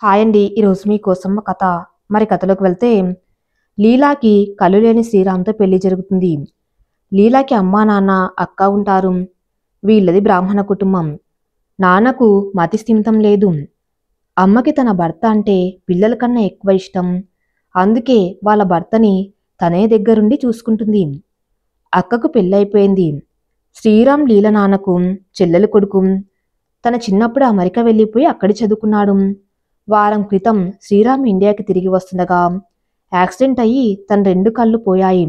Hi అండి. ఈరోజు మీకోసం ఒక కథ. మరి కథలోకి వెళ్తే లీలాకి కళ్ళు లేని శ్రీరామ్‌తో పెళ్లి జరుగుతుంది. లీలాకి అమ్మా, నాన్న, అక్క ఉంటారు. వీళ్ళది బ్రాహ్మణ కుటుంబం. నాన్నకు మతి స్థిమితం లేదు. అమ్మకి తన భర్త అంటే పిల్లల కన్నా ఎక్కువ ఇష్టం. అందుకే వాళ్ళ భర్తని తనే దగ్గరుండి చూసుకుంటుంది. అక్కకు పెళ్ళైపోయింది. శ్రీరామ్ లీల నాన్నకు చెల్లెలు కొడుకు. తన చిన్నప్పుడు అమెరికా వెళ్ళిపోయి అక్కడే చదువుకున్నాడు. వారం క్రితం శ్రీరామ్ ఇండియాకి తిరిగి వస్తుండగా యాక్సిడెంట్ అయ్యి తన 2 కళ్ళు పోయాయి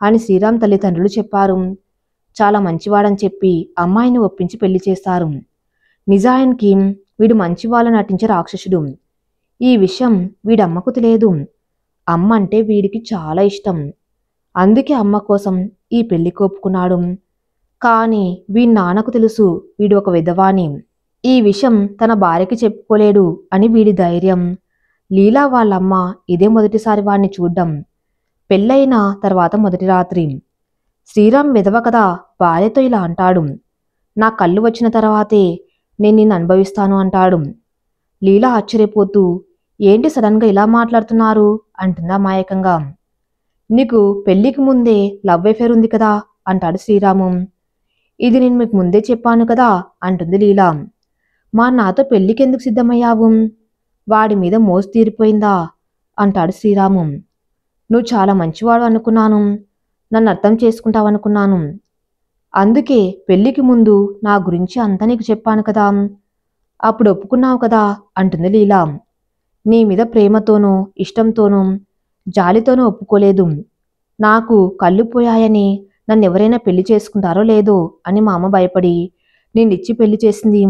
అని శ్రీరామ్ తల్లిదండ్రులు చెప్పారు. చాలా మంచివాడని చెప్పి అమ్మాయిని ఒప్పించి పెళ్లి చేస్తారు. నిజానికి వీడు మంచివాళ్ళ నటించే రాక్షసుడు. ఈ విషయం వీడమ్మకు తెలియదు. అమ్మ అంటే వీడికి చాలా ఇష్టం. అందుకే అమ్మ కోసం ఈ పెళ్లి కోపుకున్నాడు. కానీ వీడి నాన్నకు తెలుసు వీడు ఒక విధవాని. ఈ విషయం తన భార్యకి చెప్పుకోలేడు అని వీడి ధైర్యం. లీలా వాళ్ళమ్మ ఇదే మొదటిసారి వాడిని చూడ్డం. పెళ్ళైన తర్వాత మొదటి రాత్రి. శ్రీరామ్ విధవ కదా భార్యతో ఇలా అంటాడు. నా కళ్ళు వచ్చిన తర్వాతే నేను నిన్ను అనుభవిస్తాను అంటాడు. లీలా ఆశ్చర్యపోతూ ఏంటి సడన్గా ఇలా మాట్లాడుతున్నారు అంటుందా మాయకంగా. నీకు పెళ్లికి ముందే లవ్ అఫేర్ ఉంది కదా అంటాడు శ్రీరాము. ఇది నేను మీకు ముందే చెప్పాను కదా అంటుంది లీలా. మా నాతో పెళ్లికెందుకు సిద్ధమయ్యావు? వాడి మీద మోసు తీరిపోయిందా అంటాడు శ్రీరాము. నువ్వు చాలా మంచివాడు అనుకున్నాను. నన్ను అర్థం చేసుకుంటావనుకున్నాను. అందుకే పెళ్లికి ముందు నా గురించి అంతా నీకు చెప్పాను కదా. అప్పుడు ఒప్పుకున్నావు కదా అంటుంది లీలా. నీ మీద ప్రేమతోనూ ఇష్టంతోనూ జాలితోనూ ఒప్పుకోలేదు. నాకు కళ్ళు పోయాయని నన్నెవరైనా పెళ్లి చేసుకుంటారో లేదో అని మా అమ్మ భయపడి నిన్నిచ్చి పెళ్లి చేసింది.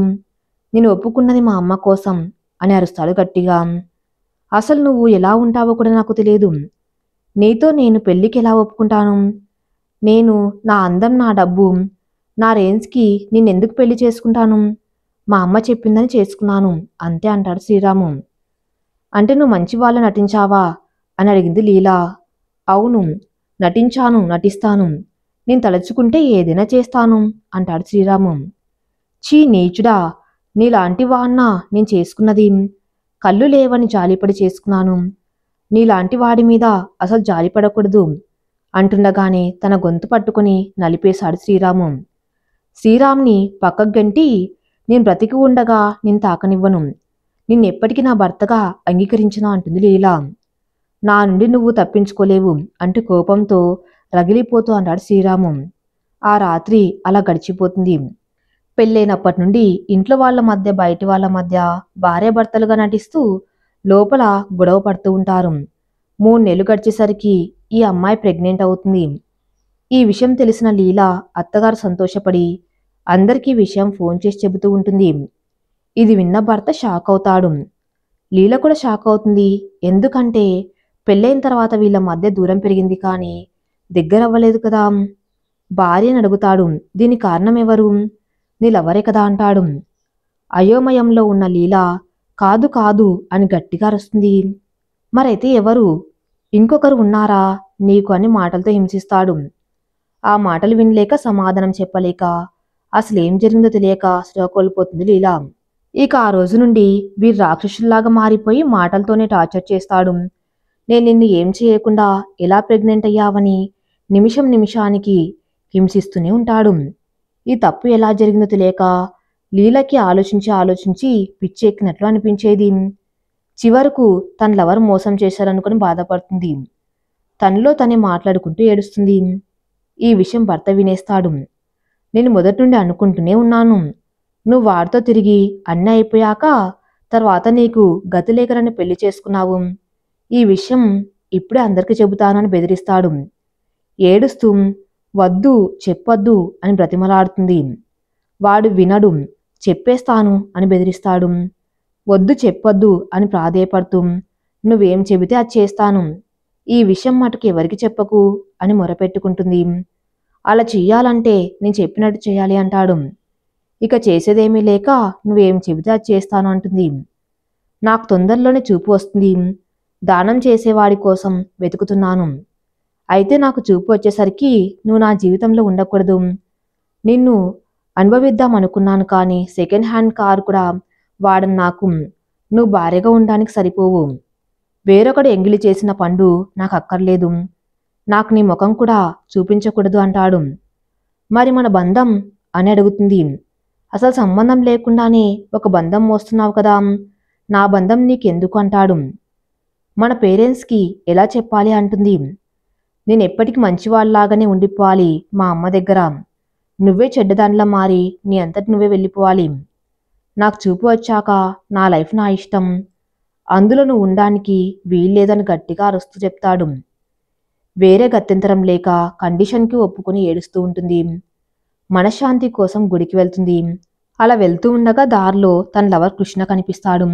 నేను ఒప్పుకున్నది మా అమ్మ కోసం అని అరుస్తాడు గట్టిగా. అసలు నువ్వు ఎలా ఉంటావో కూడా నాకు తెలియదు. నీతో నేను పెళ్లికి ఎలా ఒప్పుకుంటాను? నేను నా అందం, నా డబ్బు, నా రేంజ్కి నిన్నెందుకు పెళ్లి చేసుకుంటాను? మా అమ్మ చెప్పిందని చేసుకున్నాను అంతే అంటాడు శ్రీరాము. అంటే నువ్వు మంచి వాళ్ళ నటించావా అని అడిగింది లీలా. అవును, నటించాను, నటిస్తాను. నేను తలుచుకుంటే ఏదైనా చేస్తాను అంటాడు శ్రీరాము. చీ నీచుడా, నీలాంటి వాణ్ణా నేను చేసుకున్నది? కళ్ళు లేవని జాలిపడి చేసుకున్నాను. నీలాంటి వాడి మీద అసలు జాలిపడకూడదు అంటుండగానే తన గొంతు పట్టుకుని నలిపేశాడు శ్రీరాము. శ్రీరామ్ని పక్కకు గంటి నేను బ్రతికి ఉండగా నేను తాకనివ్వను. నిన్నెప్పటికీ నా భర్తగా అంగీకరించను అంటుంది లీలా. నా నుండి నువ్వు తప్పించుకోలేవు అంటూ కోపంతో రగిలిపోతూ అంటాడు శ్రీరాము. ఆ రాత్రి అలా గడిచిపోతుంది. పెళ్ళైనప్పటి నుండి ఇంట్లో వాళ్ళ మధ్య బయటి వాళ్ళ మధ్య భార్యాభర్తలుగా నటిస్తూ లోపల గొడవ పడుతూ ఉంటారు. 3 నెలలు గడిచేసరికి ఈ అమ్మాయి ప్రెగ్నెంట్ అవుతుంది. ఈ విషయం తెలిసిన లీలా అత్తగారు సంతోషపడి అందరికీ విషయం ఫోన్ చేసి చెబుతూ ఉంటుంది. ఇది విన్న భర్త షాక్ అవుతాడు. లీల కూడా షాక్ అవుతుంది. ఎందుకంటే పెళ్ళైన తర్వాత వీళ్ళ మధ్య దూరం పెరిగింది కానీ దగ్గరవ్వలేదు కదా. భార్యను అడుగుతాడు, దీని కారణం ఎవరు? నీలెవరే కదా అంటాడు. అయోమయంలో ఉన్న లీల కాదు కాదు అని గట్టిగా అరుస్తుంది. మరైతే ఎవరు? ఇంకొకరు ఉన్నారా నీకు అని మాటలతో హింసిస్తాడు. ఆ మాటలు వినలేక సమాధానం చెప్పలేక అసలేం జరిగిందో తెలియక స్పృహ కోల్పోతుంది లీలా. ఇక ఆ రోజు నుండి వీరు రాక్షసుల్లాగా మారిపోయి మాటలతోనే టార్చర్ చేస్తాడు. నేను నిన్ను ఏం చేయకుండా ఎలా ప్రెగ్నెంట్ అయ్యావని నిమిషం నిమిషానికి హింసిస్తూనే ఉంటాడు. ఈ తప్పు ఎలా జరిగిందో తెలియక లీలకి ఆలోచించి పిచ్చి ఎక్కినట్లు అనిపించేది. చివరకు తన లవర్ మోసం చేశారనుకుని బాధపడుతుంది. తనలో తనే మాట్లాడుకుంటూ ఏడుస్తుంది. ఈ విషయం భర్త వినేస్తాడు. నేను మొదటి నుండి అనుకుంటూనే ఉన్నాను. నువ్వు వాడితో తిరిగి అన్నీ అయిపోయాక తర్వాత నీకు గతి లేక నన్ను పెళ్లి చేసుకున్నావు. ఈ విషయం ఇప్పుడే అందరికీ చెబుతానని బెదిరిస్తాడు. ఏడుస్తూ వద్దు చెప్పొద్దు అని బ్రతిమలాడుతుంది. వాడు వినడు. చెప్పేస్తాను అని బెదిరిస్తాడు. వద్దు చెప్పొద్దు అని ప్రాధేయపడుతూ నువ్వేం చెబితే అది చేస్తాను. ఈ విషయం మటుకు ఎవరికి చెప్పకు అని మొరపెట్టుకుంటుంది. అలా చెయ్యాలంటే నేను చెప్పినట్టు చేయాలి అంటాడు. ఇక చేసేదేమీ లేక నువ్వేం చెబితే అది చేస్తాను అంటుంది. నాకు తొందరలోనే చూపు వస్తుంది. దానం చేసేవాడి కోసం వెతుకుతున్నాను. అయితే నాకు చూపు వచ్చేసరికి నువ్వు నా జీవితంలో ఉండకూడదు. నిన్ను అనుభవిద్దాం అనుకున్నాను కానీ సెకండ్ హ్యాండ్ కారు కూడా వాడని నాకు. నువ్వు భార్యగా ఉండడానికి సరిపోవు. వేరొకడు ఎంగిలి చేసిన పండు నాకు అక్కర్లేదు. నాకు నీ ముఖం కూడా చూపించకూడదు అంటాడు. మరి మన బంధం అని అడుగుతుంది. అసలు సంబంధం లేకుండానే ఒక బంధం మోస్తున్నావు కదా, నా బంధం నీకెందుకు అంటాడు. మన పేరెంట్స్కి ఎలా చెప్పాలి అంటుంది. నేను ఎప్పటికీ మంచివాళ్ళలాగానే ఉండిపోవాలి మా అమ్మ దగ్గర. నువ్వే చెడ్డదానిలా మారి నీ అంతటి నువ్వే వెళ్ళిపోవాలి. నాకు చూపు వచ్చాక నా లైఫ్ నా ఇష్టం, అందులో నువ్వు ఉండడానికి వీల్లేదని గట్టిగా అరుస్తూ చెప్తాడు. వేరే గత్యంతరం లేక కండిషన్కి ఒప్పుకొని ఏడుస్తూ ఉంటుంది. మనశ్శాంతి కోసం గుడికి వెళ్తుంది. అలా వెళ్తూ ఉండగా దారిలో తన లవర్ కృష్ణ కనిపిస్తాడు.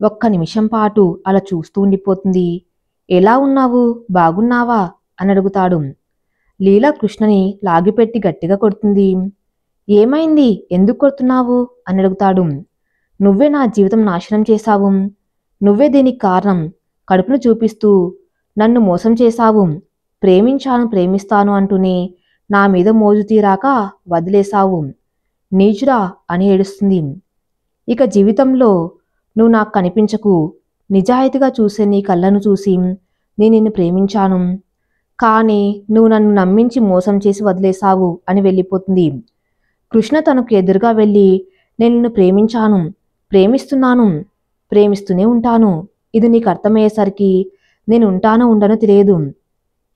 ఒక్క నిమిషం పాటు అలా చూస్తూ ఉండిపోతుంది. ఎలా ఉన్నావు, బాగున్నావా అని అడుగుతాడు. లీలా కృష్ణని లాగిపెట్టి గట్టిగా కొడుతుంది. ఏమైంది, ఎందుకు కొడుతున్నావు అని అడుగుతాడు. నువ్వే నా జీవితం నాశనం చేశావు, నువ్వే దీనికి కారణం. కడుపును చూపిస్తూ నన్ను మోసం చేశావు. ప్రేమించాను ప్రేమిస్తాను అంటూనే నా మీద మోజు తీరాక వదిలేశావు. నీచుడా అని ఏడుస్తుంది. ఇక జీవితంలో నువ్వు నాకు కనిపించకు. నిజాయితీగా చూసే నీ కళ్ళను చూసి నేను నిన్ను ప్రేమించాను, కానీ నువ్వు నన్ను నమ్మించి మోసం చేసి వదిలేశావు అని వెళ్ళిపోతుంది. కృష్ణ తనకు ఎదురుగా వెళ్ళి, నేను నిన్ను ప్రేమించాను, ప్రేమిస్తున్నాను, ప్రేమిస్తూనే ఉంటాను. ఇది నీకు అర్థమయ్యేసరికి నేను ఉంటానో ఉండనో తెలియదు.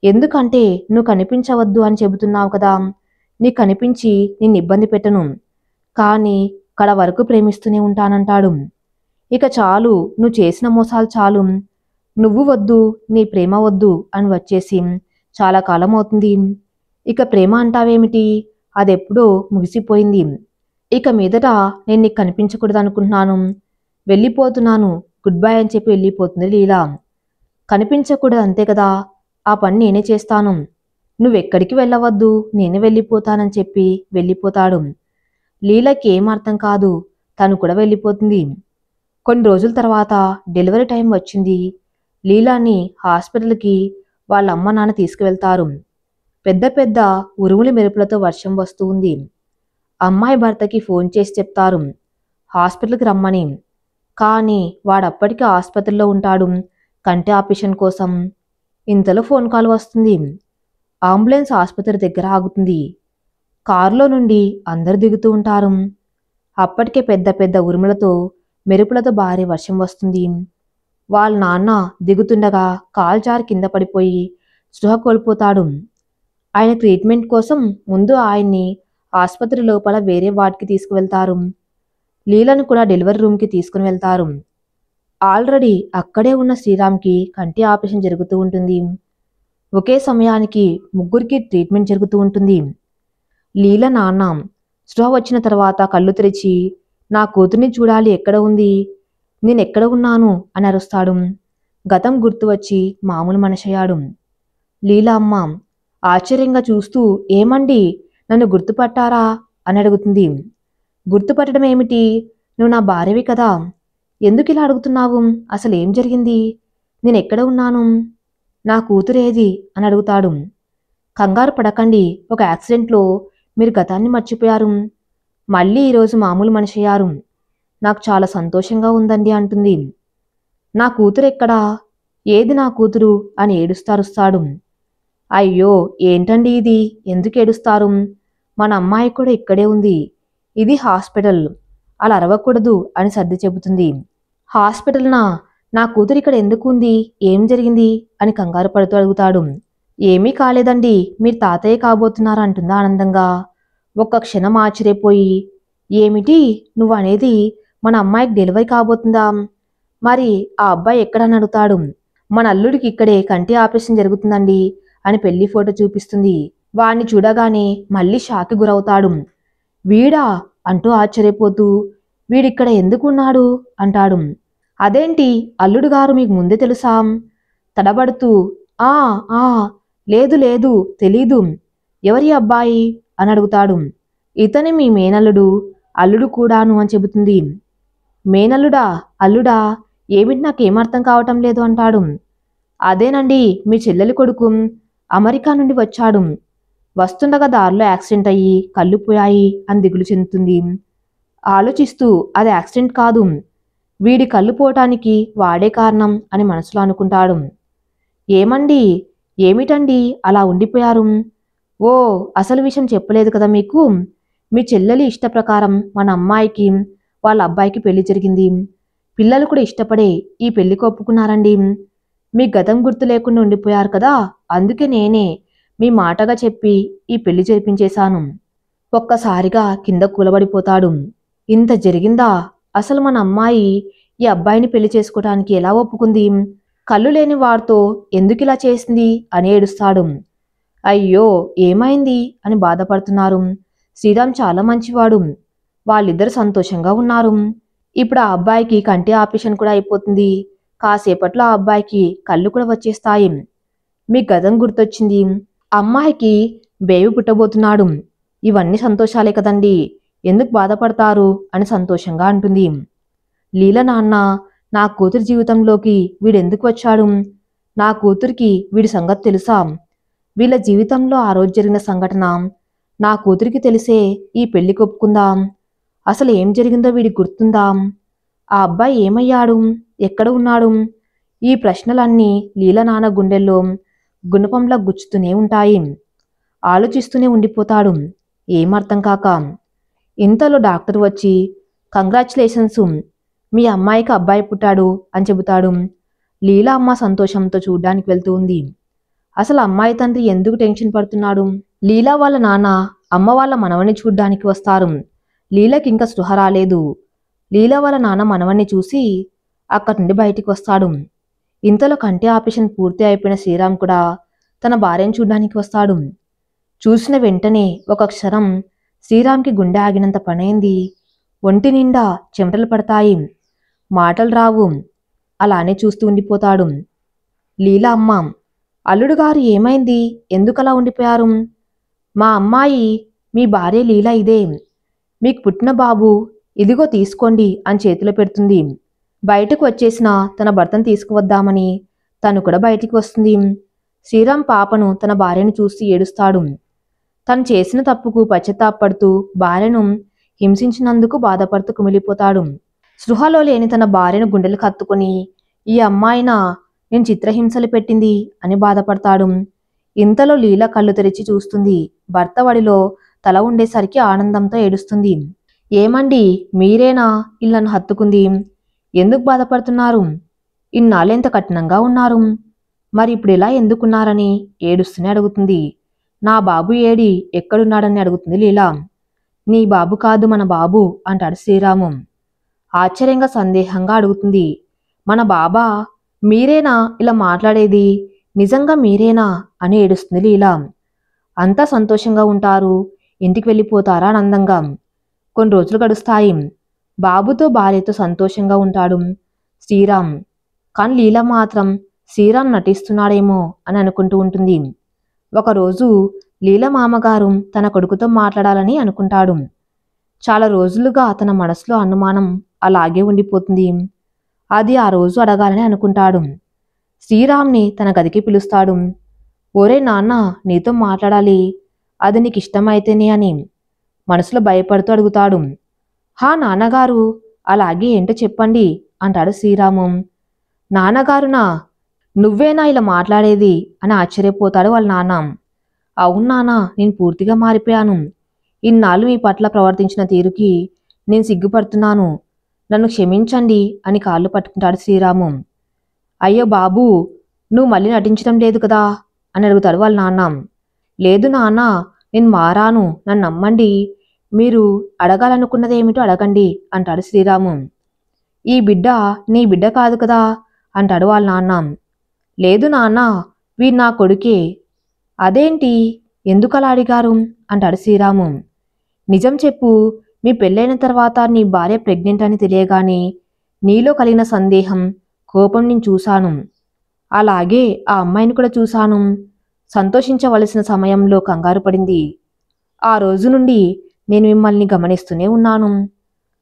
ఎందుకంటే నువ్వు కనిపించవద్దు అని చెబుతున్నావు కదా, నీకు కనిపించి నిన్ను ఇబ్బంది పెట్టను, కానీ కడ వరకు ప్రేమిస్తూనే ఉంటానంటాడు. ఇక చాలు, నువ్వు చేసిన మోసాలు చాలు, నువ్వు వద్దు, నీ ప్రేమ వద్దు అని వచ్చేసి చాలా కాలం అవుతుంది. ఇక ప్రేమ అంటావేమిటి, అదెప్పుడో ముగిసిపోయింది. ఇక మీదట నేను నీకు కనిపించకూడదు అనుకుంటున్నాను, వెళ్ళిపోతున్నాను, గుడ్ బై అని చెప్పి వెళ్ళిపోతుంది లీలా. కనిపించకూడదు అంతే కదా, ఆ పని నేనే చేస్తాను, నువ్వెక్కడికి వెళ్ళవద్దు, నేనే వెళ్ళిపోతానని చెప్పి వెళ్ళిపోతాడు. లీలకి ఏం అర్థం కాదు, తను కూడా వెళ్ళిపోతుంది. కొన్ని రోజుల తర్వాత డెలివరీ టైం వచ్చింది. లీలాని హాస్పిటల్కి వాళ్ళ అమ్మ నాన్న తీసుకువెళ్తారు. పెద్ద పెద్ద ఉరుములు మెరుపులతో వర్షం వస్తూ ఉంది. అమ్మాయి భర్తకి ఫోన్ చేసి చెప్తారు హాస్పిటల్కి రమ్మని. కానీ వాడప్పటికీ ఆసుపత్రిలో ఉంటాడు కంటి ఆపరేషన్ కోసం. ఇంతలో ఫోన్ కాల్ వస్తుంది. అంబులెన్స్ ఆసుపత్రి దగ్గర ఆగుతుంది. కారులో నుండి అందరూ దిగుతూ ఉంటారు. అప్పటికే పెద్ద పెద్ద ఉరుములతో మెరుపులతో భారీ వర్షం వస్తుంది. వాళ్ళ నాన్న దిగుతుండగా కాలు జారి కింద పడిపోయి స్పృహ కోల్పోతాడు. ఆయన ట్రీట్మెంట్ కోసం ముందు ఆయన్ని ఆసుపత్రి లోపల వేరే వార్డుకి తీసుకువెళ్తారు. లీలను కూడా డెలివరీ రూమ్కి తీసుకుని వెళ్తారు. ఆల్రెడీ అక్కడే ఉన్న శ్రీరామ్కి కంటి ఆపరేషన్ జరుగుతూ ఉంటుంది. ఒకే సమయానికి ముగ్గురికి ట్రీట్మెంట్ జరుగుతూ ఉంటుంది. లీల నాన్న స్పృహ వచ్చిన తర్వాత కళ్ళు తెరిచి, నా కూతుర్ని చూడాలి, ఎక్కడ ఉంది, నేనెక్కడ ఉన్నాను అని అరుస్తాడు. గతం గుర్తు వచ్చి మామూలు మనిషయ్యాడు. లీలా అమ్మ ఆశ్చర్యంగా చూస్తూ, ఏమండి, నన్ను గుర్తుపట్టారా అని అడుగుతుంది. గుర్తుపట్టడం ఏమిటి, నువ్వు నా భార్యవి కదా, ఎందుకు ఇలా అడుగుతున్నావు, అసలు ఏం జరిగింది, నేనెక్కడ ఉన్నాను, నా కూతురేది అని అడుగుతాడు. కంగారు పడకండి, ఒక యాక్సిడెంట్లో మీరు గతాన్ని మర్చిపోయారు, మళ్ళీ ఈరోజు మామూలు మనిషయ్యారు, నాకు చాలా సంతోషంగా ఉందండి అంటుంది. నా కూతురు ఎక్కడా, ఏది నా కూతురు అని ఏడుస్తారుస్తాడు. అయ్యో ఏంటండి ఇది, ఎందుకు ఏడుస్తారు, మన అమ్మాయి కూడా ఇక్కడే ఉంది, ఇది హాస్పిటల్, అలా అరవకూడదు అని సర్ది చెబుతుంది. హాస్పిటల్నా, నా కూతురు ఇక్కడ ఎందుకు ఉంది, ఏం జరిగింది అని కంగారు పడుతూ అడుగుతాడు. ఏమీ కాలేదండి, మీరు తాతయ్య కాబోతున్నారు అంటుందా ఆనందంగా. ఒక్క క్షణం ఆశ్చర్యపోయి, ఏమిటి నువ్వు అనేది, మన అమ్మాయికి డెలివరీ కాబోతుందా, మరి ఆ అబ్బాయి ఎక్కడని అడుగుతాడు. మన అల్లుడికి ఇక్కడే కంటి ఆపరేషన్ జరుగుతుందండి అని పెళ్లి ఫోటో చూపిస్తుంది. వాణ్ణి చూడగానే మళ్ళీ షాక్కి గురవుతాడు. వీడా అంటూ ఆశ్చర్యపోతూ, వీడిక్కడ ఎందుకున్నాడు అంటాడు. అదేంటి అల్లుడు గారు మీకు ముందే తెలుసా తడబడుతూ, ఆ ఆ లేదు లేదు తెలీదు, ఎవరి అబ్బాయి అని అడుగుతాడు. ఇతని మీ మేనల్లుడు, అల్లుడు కూడాను అని చెబుతుంది. మేనల్లుడా, అల్లుడా, ఏమిటి నాకేమర్థం కావటం లేదు అంటాడు. అదేనండి మీ చెల్లెలి కొడుకు, అమెరికా నుండి వచ్చాడు, వస్తుండగా దారిలో యాక్సిడెంట్ అయ్యి కళ్ళు పోయాయి అని దిగులు చెందుతుంది. ఆలోచిస్తూ, అది యాక్సిడెంట్ కాదు, వీడి కళ్ళు పోవటానికి వాడే కారణం అని మనసులో అనుకుంటాడు. ఏమండి, ఏమిటండి అలా ఉండిపోయారు? ఓ, అసలు విషయం చెప్పలేదు కదా మీకు. మీ చెల్లెలి ఇష్ట ప్రకారం మన అమ్మాయికి వాళ్ళ అబ్బాయికి పెళ్లి జరిగింది. పిల్లలు కూడా ఇష్టపడే ఈ పెళ్లికి ఒప్పుకున్నారండి. మీ గతం గుర్తు లేకుండా ఉండిపోయారు కదా, అందుకే నేనే మీ మాటగా చెప్పి ఈ పెళ్లి జరిపించేశాను. ఒక్కసారిగా కింద కూలబడిపోతాడు. ఇంత జరిగిందా? అసలు మన అమ్మాయి ఈ అబ్బాయిని పెళ్లి చేసుకోవడానికి ఎలా ఒప్పుకుంది? కళ్ళు లేని వాడితో ఎందుకిలా చేసింది అని ఏడుస్తాడు. అయ్యో, ఏమైంది అని బాధపడుతున్నారు. శ్రీరామ్ చాలా మంచివాడు. వాళ్ళిద్దరు సంతోషంగా ఉన్నారు. ఇప్పుడు ఆ అబ్బాయికి కంటి ఆపరేషన్ కూడా అయిపోతుంది. కాసేపట్లో ఆ అబ్బాయికి కళ్ళు కూడా వచ్చేస్తాయి. మీ గతం గుర్తొచ్చింది. అమ్మాయికి బేబీ పుట్టబోతున్నాడు. ఇవన్నీ సంతోషాలే కదండి, ఎందుకు బాధపడతారు అని సంతోషంగా అంటుంది. లీల నాన్న, నా కూతురి జీవితంలోకి వీడెందుకు వచ్చాడు? నా కూతురికి వీడి సంగతి తెలుసా? వీళ్ళ జీవితంలో ఆ రోజు జరిగిన సంఘటన నా కూతురికి తెలిసే ఈ పెళ్లి ఒప్పుకుందాం. అసలు ఏం జరిగిందో వీడికి గుర్తుందా? ఆ అబ్బాయి ఏమయ్యాడు? ఎక్కడ ఉన్నాడు? ఈ ప్రశ్నలన్నీ లీల నాన్న గుండెల్లో గుణపంలా గుచ్చుతూనే ఉంటాయి. ఆలోచిస్తూనే ఉండిపోతాడు, ఏమర్థం కాక. ఇంతలో డాక్టర్ వచ్చి, కంగ్రాచులేషన్స్, మీ అమ్మాయికి అబ్బాయి పుట్టాడు అని చెబుతాడు. లీలా అమ్మ సంతోషంతో చూడ్డానికి వెళ్తూ ఉంది. అసలు అమ్మాయి తండ్రి ఎందుకు టెన్షన్ పడుతున్నాడు? లీలా వాళ్ళ నాన్న అమ్మ వాళ్ళ మనవని చూడ్డానికి వస్తారు. లీలకి ఇంకా స్పృహ రాలేదు. లీలా వాళ్ళ నాన్న మనవన్ని చూసి అక్కడి నుండి బయటికి వస్తాడు. ఇంతలో కంటి ఆపరేషన్ పూర్తి అయిపోయిన శ్రీరామ్ కూడా తన భార్యను చూడ్డానికి వస్తాడు. చూసిన వెంటనే ఒక క్షణం శ్రీరామ్కి గుండె ఆగినంత పనైంది. ఒంటి నిండా చెమటలు పడతాయి, మాటలు రావు. అలానే చూస్తూ ఉండిపోతాడు. లీలా అమ్మ, అల్లుడు గారు ఏమైంది? ఎందుకలా ఉండిపోయారు? మా అమ్మాయి, మీ భార్య లీలా ఇదే. మీకు పుట్టిన బాబు ఇదిగో తీసుకోండి అని చేతిలో పెడుతుంది. బయటకు వచ్చేసిన తన భర్తను తీసుకువద్దామని తను కూడా బయటికి వస్తుంది. శ్రీరామ్ పాపను తన భార్యను చూసి ఏడుస్తాడు. తను చేసిన తప్పుకు పశ్చాత్తాపడుతూ భార్యను హింసించినందుకు బాధపడుతూ కుమిలిపోతాడు. స్పృహలో లేని తన భార్యను గుండెలకు హత్తుకొని, ఈ అమ్మాయినా నేను చిత్రహింసలు పెట్టింది అని బాధపడతాడు. ఇంతలో లీల కళ్ళు తెరిచి చూస్తుంది. భర్త వడిలో తల ఉండేసరికి ఆనందంతో ఏడుస్తుంది. ఏమండి, మీరేనా ఇళ్లను హత్తుకుంది? ఎందుకు బాధపడుతున్నారు? ఇన్నాళ్ళెంత కఠినంగా ఉన్నారు, మరి ఇప్పుడు ఇలా ఎందుకున్నారని ఏడుస్తూనే అడుగుతుంది. నా బాబు ఏడి, ఎక్కడున్నాడని అడుగుతుంది లీలా. నీ బాబు కాదు, మన బాబు అంటాడు శ్రీరాము. ఆశ్చర్యంగా సందేహంగా అడుగుతుంది. మన బాబా? మీరేనా ఇలా మాట్లాడేది? నిజంగా మీరేనా అని ఏడుస్తుంది లీలా. అంతా సంతోషంగా ఉంటారు, ఇంటికి వెళ్ళిపోతారా ఆనందంగా. కొన్ని రోజులు గడుస్తాయి. బాబుతో భార్యతో సంతోషంగా ఉంటాడు శ్రీరామ్. కానీ లీల మాత్రం శ్రీరామ్ నటిస్తున్నాడేమో అని అనుకుంటూ ఉంటుంది. ఒకరోజు లీల మామగారు తన కొడుకుతో మాట్లాడాలని అనుకుంటాడు. చాలా రోజులుగా తన మనసులో అనుమానం అలాగే ఉండిపోతుంది. అది ఆ రోజు అడగాలని అనుకుంటాడు. శ్రీరామ్ని తన గదికి పిలుస్తాడు. ఓరే నాన్న, నీతో మాట్లాడాలి, అది నీకు ఇష్టమైతేనే అని మనసులో భయపడుతూ అడుగుతాడు. హా నాన్నగారు, అలాగే ఏంటో చెప్పండి అంటాడు శ్రీరాము. నాన్నగారునా, నువ్వేనా ఇలా మాట్లాడేది అని ఆశ్చర్యపోతాడు వాళ్ళ నాన్న. అవును నాన్న, నేను పూర్తిగా మారిపోయాను. ఇన్నాళ్ళు మీ పట్ల ప్రవర్తించిన తీరుకి నేను సిగ్గుపడుతున్నాను, నన్ను క్షమించండి అని కాళ్ళు పట్టుకుంటాడు శ్రీరాము. అయ్యో బాబు, నువ్వు మళ్ళీ నటించడం లేదు కదా అని అడుగుతాడు వాళ్ళ నాన్న. లేదు నాన్న, నేను మారాను, నన్ను నమ్మండి, మీరు అడగాలనుకున్నదేమిటో అడగండి అంటాడు శ్రీరాము. ఈ బిడ్డ నీ బిడ్డ కాదు కదా అంటాడు వాళ్ళ నాన్న. లేదు నాన్న, వీడు నా కొడుకే. అదేంటి, ఎందుకలా అడిగారు అంటాడు శ్రీరాము. నిజం చెప్పు, మీ పెళ్ళైన తర్వాత నీ భార్య ప్రెగ్నెంట్ అని తెలియగానే నీలో కలిగిన సందేహం, కోపం నేను చూశాను. అలాగే ఆ అమ్మాయిని కూడా చూశాను. సంతోషించవలసిన సమయంలో కంగారు పడింది. ఆ రోజు నుండి నేను మిమ్మల్ని గమనిస్తూనే ఉన్నాను.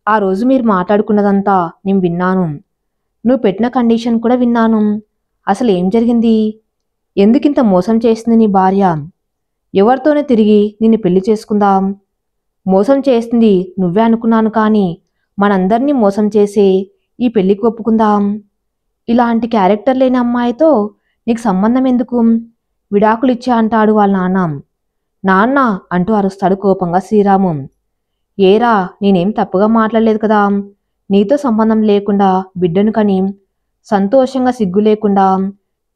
ఆ రోజు మీరు మాట్లాడుకున్నదంతా నేను విన్నాను. నువ్వు పెట్టిన కండిషన్ కూడా విన్నాను. అసలు ఏం జరిగింది? ఎందుకింత మోసం చేసింది నీ భార్య? ఎవరితోనే తిరిగి నిన్ను పెళ్లి చేసుకుందాం? మోసం చేస్తుంది నువ్వే అనుకున్నాను, కానీ మనందరినీ మోసం చేసే ఈ పెళ్లికి ఒప్పుకుందాం. ఇలాంటి క్యారెక్టర్ లేని అమ్మాయితో నీకు సంబంధం ఎందుకు? విడాకులిచ్చా అంటాడు వాళ్ళ నాన్న. నాన్న అంటూ అరుస్తాడు కోపంగా శ్రీరాము. ఏరా, నేనేం తప్పుగా మాట్లాడలేదు కదా. నీతో సంబంధం లేకుండా బిడ్డను కని సంతోషంగా సిగ్గు లేకుండా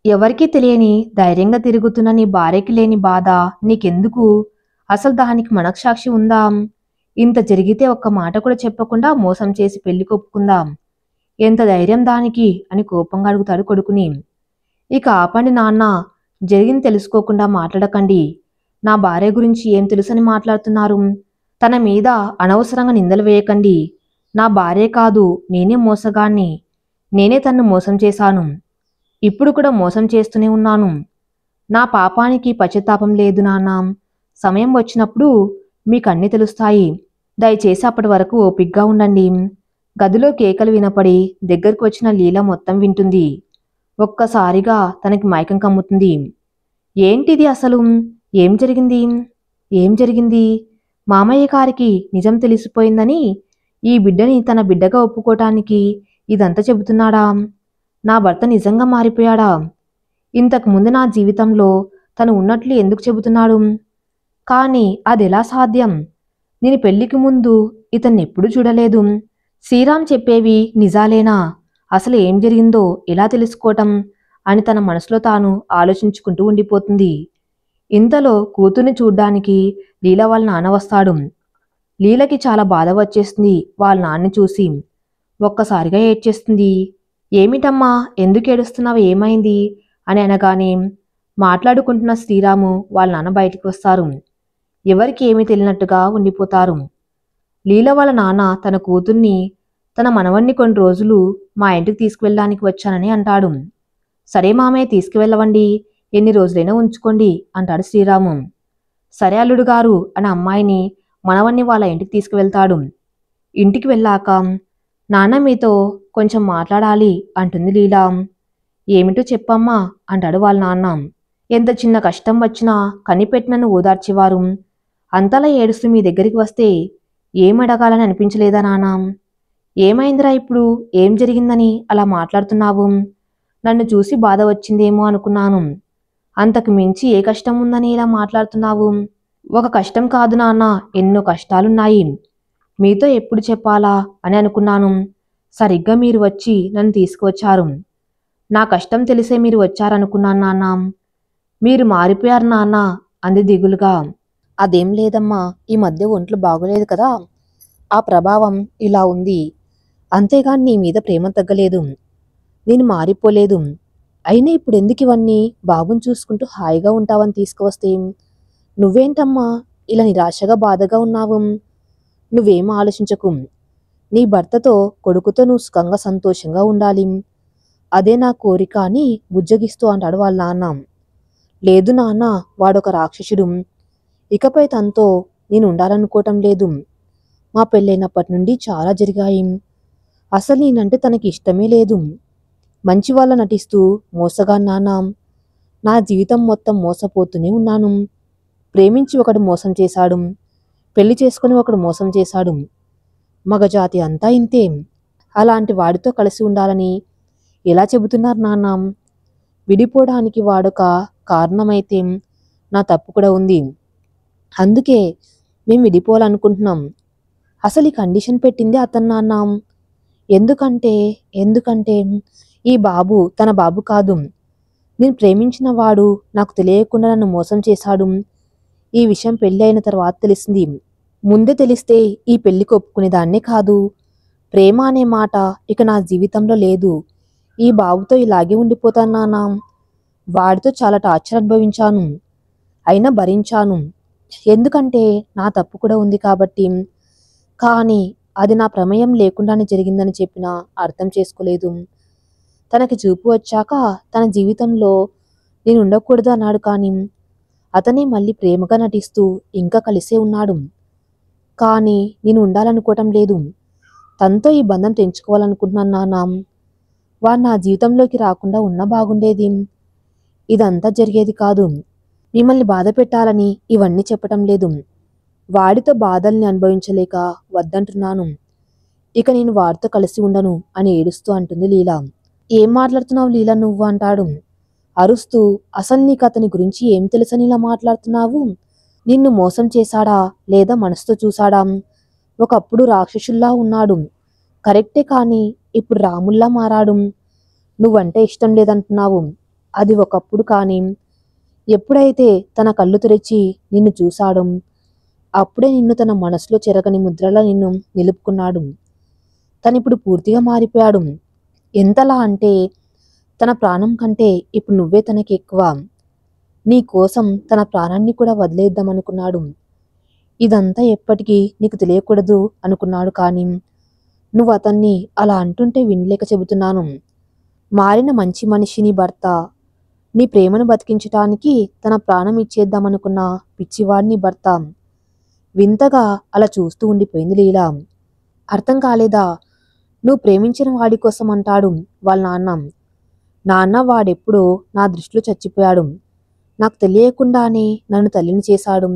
ఎవరికీ తెలియని ధైర్యంగా తిరుగుతున్న నీ భార్యకి లేని బాధ నీకెందుకు? అసలు దానికి మనస్సాక్షి ఉందా? ఇంత జరిగితే ఒక్క మాట కూడా చెప్పకుండా మోసం చేసి పెళ్లి కొప్పుకుందాం. ఎంత ధైర్యం దానికి అని కోపంగా అడుగుతాడు కొడుకుని. ఇక ఆపండి నాన్న, జరిగింది తెలుసుకోకుండా మాట్లాడకండి. నా భార్య గురించి ఏం తెలుసని మాట్లాడుతున్నారు? తన మీద అనవసరంగా నిందలు వేయకండి. నా భార్యే కాదు, నేనే మోసగాన్ని. నేనే తన్ను మోసం చేశాను. ఇప్పుడు కూడా మోసం చేస్తూనే ఉన్నాను. నా పాపానికి పశ్చాత్తాపం లేదు నాన్న. సమయం వచ్చినప్పుడు మీకన్నీ తెలుస్తాయి. దయచేసి అప్పటి వరకు ఓపిగ్గా ఉండండి. గదిలో కేకలు వినపడి దగ్గరకు వచ్చిన లీల మొత్తం వింటుంది. ఒక్కసారిగా తనకి మైకం కమ్ముతుంది. ఏంటిది అసలు? ఏం జరిగింది? ఏం జరిగింది? మామయ్య గారికి నిజం తెలిసిపోయిందని ఈ బిడ్డని తన బిడ్డగా ఒప్పుకోటానికి ఇదంతా చెబుతున్నాడా? నా భర్త నిజంగా మారిపోయాడా? ఇంతకు ముందు నా జీవితంలో తను ఉన్నట్లు ఎందుకు చెబుతున్నాడు? కానీ అదెలా సాధ్యం? నేను పెళ్లికి ముందు ఇతన్నెప్పుడూ చూడలేదు. శ్రీరామ్ చెప్పేవి నిజాలేనా? అసలు ఏం జరిగిందో ఎలా తెలుసుకోవటం అని తన మనసులో తాను ఆలోచించుకుంటూ ఉండిపోతుంది. ఇంతలో కూతుర్ని చూడ్డానికి లీల వాళ్ళ నాన్న వస్తాడు. లీలకి చాలా బాధ వచ్చేస్తుంది వాళ్ళ నాన్నని చూసి. ఒక్కసారిగా ఏడ్చేస్తుంది. ఏమిటమ్మా, ఎందుకు ఏడుస్తున్నావు, ఏమైంది అని అనగానే మాట్లాడుకుంటున్న శ్రీరాము వాళ్ళ నాన్న బయటికి వస్తారు. ఎవరికి ఏమీ తెలియనట్టుగా ఉండిపోతారు. లీల వాళ్ళ నాన్న తన కూతుర్ని తన మనవణ్ణి కొన్ని రోజులు మా ఇంటికి తీసుకువెళ్ళడానికి వచ్చానని అంటాడు. సరే మామయ్య, తీసుకువెళ్ళవండి, ఎన్ని రోజులైనా ఉంచుకోండి అంటాడు శ్రీరాము. సరే అల్లుడు గారు అని అమ్మాయిని మనవణ్ణి వాళ్ళ ఇంటికి తీసుకువెళ్తాడు. ఇంటికి వెళ్ళాక నాన్న మీతో కొంచెం మాట్లాడాలి అంటుంది లీలా. ఏమిటో చెప్పమ్మా అంటాడు వాళ్ళ నాన్న. ఎంత చిన్న కష్టం వచ్చినా కనిపెట్టినన్ను ఓదార్చేవారు అంతలా ఏడుస్తూ మీ దగ్గరికి వస్తే ఏమడగాలని అనిపించలేదా నాన్న? ఏమైందిరా ఇప్పుడు? ఏం జరిగిందని అలా మాట్లాడుతున్నావు? నన్ను చూసి బాధ వచ్చిందేమో అనుకున్నాను. అంతకు మించి ఏ కష్టం ఉందని ఇలా మాట్లాడుతున్నావు? ఒక కష్టం కాదు నాన్న, ఎన్నో కష్టాలున్నాయి. మీతో ఎప్పుడు చెప్పాలా అని అనుకున్నాను. సరిగ్గా మీరు వచ్చి నన్ను తీసుకువచ్చారు. నా కష్టం తెలిసే మీరు వచ్చారనుకున్నాను నాన్న. మీరు మారిపోయారు నాన్న అంది దిగులుగా. అదేం లేదమ్మా, ఈ మధ్య ఒంట్లు బాగోలేదు కదా, ఆ ప్రభావం ఇలా ఉంది. అంతేగాని నీ మీద ప్రేమ తగ్గలేదు. నేను మారిపోలేదు. అయినా ఇప్పుడు ఎందుకు ఇవన్నీ? బాబుని చూసుకుంటూ హాయిగా ఉంటావని తీసుకువస్తే నువ్వేంటమ్మా ఇలా నిరాశగా బాధగా ఉన్నావు? నువ్వేం ఆలోచించకు. నీ భర్తతో కొడుకుతో నువ్వు సుఖంగా సంతోషంగా ఉండాలి. అదే నా కోరిక అని బుజ్జగిస్తూ అంటాడు వాళ్ళ నాన్న. లేదు నాన్న, వాడొక రాక్షసుడు. ఇకపై తనతో నేను ఉండాలనుకోవటం లేదు. మా పెళ్ళైనప్పటి నుండి చాలా జరిగాయి. అసలు నేనంటే తనకి ఇష్టమే లేదు. మంచి వాళ్ళ నటిస్తూ మోసగా నాన్న. నా జీవితం మొత్తం మోసపోతూనే ఉన్నాను. ప్రేమించి ఒకడు మోసం చేశాడు, పెళ్లి చేసుకుని ఒకడు మోసం చేశాడు. మగజాతి అంతా ఇంతే. అలాంటి వాడితో కలిసి ఉండాలని ఎలా చెబుతున్నారు నాన్న? విడిపోవడానికి వాడొక కారణమైతే నా తప్పు కూడా ఉంది. అందుకే మేము విడిపోవాలనుకుంటున్నాం. అసలు ఈ కండిషన్ పెట్టింది అతను నాన్న. ఎందుకంటే ఈ బాబు తన బాబు కాదు. నేను ప్రేమించిన వాడు నాకు తెలియకుండా నన్ను మోసం చేశాడు. ఈ విషయం పెళ్లి అయిన తర్వాత తెలిసింది. ముందే తెలిస్తే ఈ పెళ్లికి ఒప్పుకునేదాన్నే కాదు. ప్రేమ అనే మాట ఇక నా జీవితంలో లేదు. ఈ బాబుతో ఇలాగే ఉండిపోతాను నాన్న. వాడితో చాలా టార్చర్ అనుభవించాను, అయినా భరించాను. ఎందుకంటే నా తప్పు కూడా ఉంది కాబట్టి. కానీ అది నా ప్రమేయం లేకుండానే జరిగిందని చెప్పినా అర్థం చేసుకోలేదు. తనకి చూపు వచ్చాక తన జీవితంలో నేను ఉండకూడదు అన్నాడు. కానీ అతనే మళ్ళీ ప్రేమగా నటిస్తూ ఇంకా కలిసే ఉన్నాడు. కానీ నేను ఉండాలనుకోవటం లేదు. తనతో ఈ బంధం తెంచుకోవాలనుకుంటున్నాను నాన్న. వాడు నా జీవితంలోకి రాకుండా ఉన్నా బాగుండేది. ఇదంతా జరిగేది కాదు. మిమ్మల్ని బాధ పెట్టాలని ఇవన్నీ చెప్పటం లేదు. వాడితో బాధల్ని అనుభవించలేక వద్దంటున్నాను. ఇక నేను వాడితో కలిసి ఉండను అని ఏడుస్తూ అంటుంది లీలా. ఏం మాట్లాడుతున్నావు లీలా నువ్వు అంటాడు అరుస్తూ. అసలు నీకు అతని గురించి ఏం తెలుసని ఇలా మాట్లాడుతున్నావు? నిన్ను మోసం చేశాడా లేదా మనసుతో చూశాడా? ఒకప్పుడు రాక్షసుల్లా ఉన్నాడు, కరెక్టే, కానీ ఇప్పుడు రాముల్లా మారాడు. నువ్వంటే ఇష్టం లేదంటున్నావు, అది ఒకప్పుడు. కానీ ఎప్పుడైతే తన కళ్ళు తెరిచి నిన్ను చూశాడో అప్పుడే నిన్ను తన మనసులో చెరగని ముద్రలా నిన్ను నిలుపుకున్నాడు. తనిప్పుడు పూర్తిగా మారిపోయాడు. ఎంతలా అంటే తన ప్రాణం కంటే ఇప్పుడు నువ్వే తనకి ఎక్కువ. నీ కోసం తన ప్రాణాన్ని కూడా వదిలేద్దామనుకున్నాడు. ఇదంతా ఎప్పటికీ నీకు తెలియకూడదు అనుకున్నాడు. కానీ నువ్వు అతన్ని అలా అంటుంటే వినలేక చెబుతున్నాను. మారిన మంచి మనిషి నీ భర్త. నీ ప్రేమను బతికించటానికి తన ప్రాణం ఇచ్చేద్దామనుకున్న పిచ్చివాడిని భర్త. వింతగా అలా చూస్తూ ఉండిపోయింది లీలా. అర్థం కాలేదా? నువ్వు ప్రేమించిన వాడి కోసం అంటాడు వాళ్ళ నాన్న. నాన్న వాడెప్పుడో నా దృష్టిలో చచ్చిపోయాడు. నాకు తెలియకుండానే నన్ను తల్లిని చేశాడు.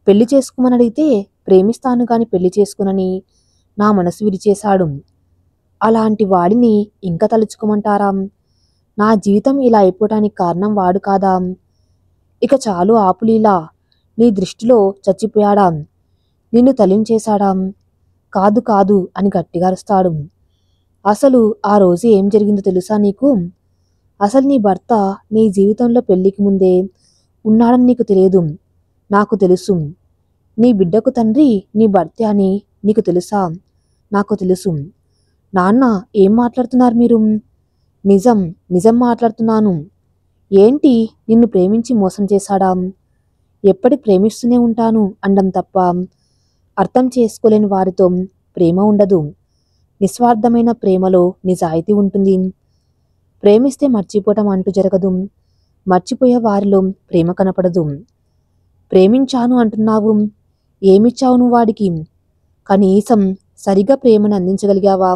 పెళ్లి చేసుకోమని అడిగితే ప్రేమిస్తాను గాని పెళ్లి చేసుకునని నా మనసు విరిచేశాడు. అలాంటి వాడిని ఇంకా తలుచుకోమంటారా? నా జీవితం ఇలా అయిపోవటానికి కారణం వాడు కాదా? ఇక చాలు ఆపు లీలా. నీ దృష్టిలో చచ్చిపోయాడా? నిన్ను తల్లిని చేశాడా? కాదు కాదు అని గట్టిగా అరుస్తాడు. అసలు ఆ రోజు ఏం జరిగిందో తెలుసా నీకు? అసలు నీ భర్త నీ జీవితంలో పెళ్లికి ముందే ఉన్నాడని నీకు తెలియదు. నాకు తెలుసు. నీ బిడ్డకు తండ్రి నీ భర్తే అని నీకు తెలుసా? నాకు తెలుసు. నాన్న, ఏం మాట్లాడుతున్నారు మీరు? నిజం నిజం మాట్లాడుతున్నాను. ఏంటి, నిన్ను ప్రేమించి మోసం చేశాడా? ఎప్పటి ప్రేమిస్తూనే ఉంటాను అండం తప్ప అర్థం చేసుకోలేని వారితో ప్రేమ ఉండదు. నిస్వార్థమైన ప్రేమలో నిజాయితీ ఉంటుంది. ప్రేమిస్తే మర్చిపోవటం అంటూ జరగదు. మర్చిపోయే వారిలో ప్రేమ కనపడదు. ప్రేమించాను అంటున్నావు, ఏమిచ్చావు నువ్వు వాడికి? కనీసం సరిగా ప్రేమను అందించగలిగావా?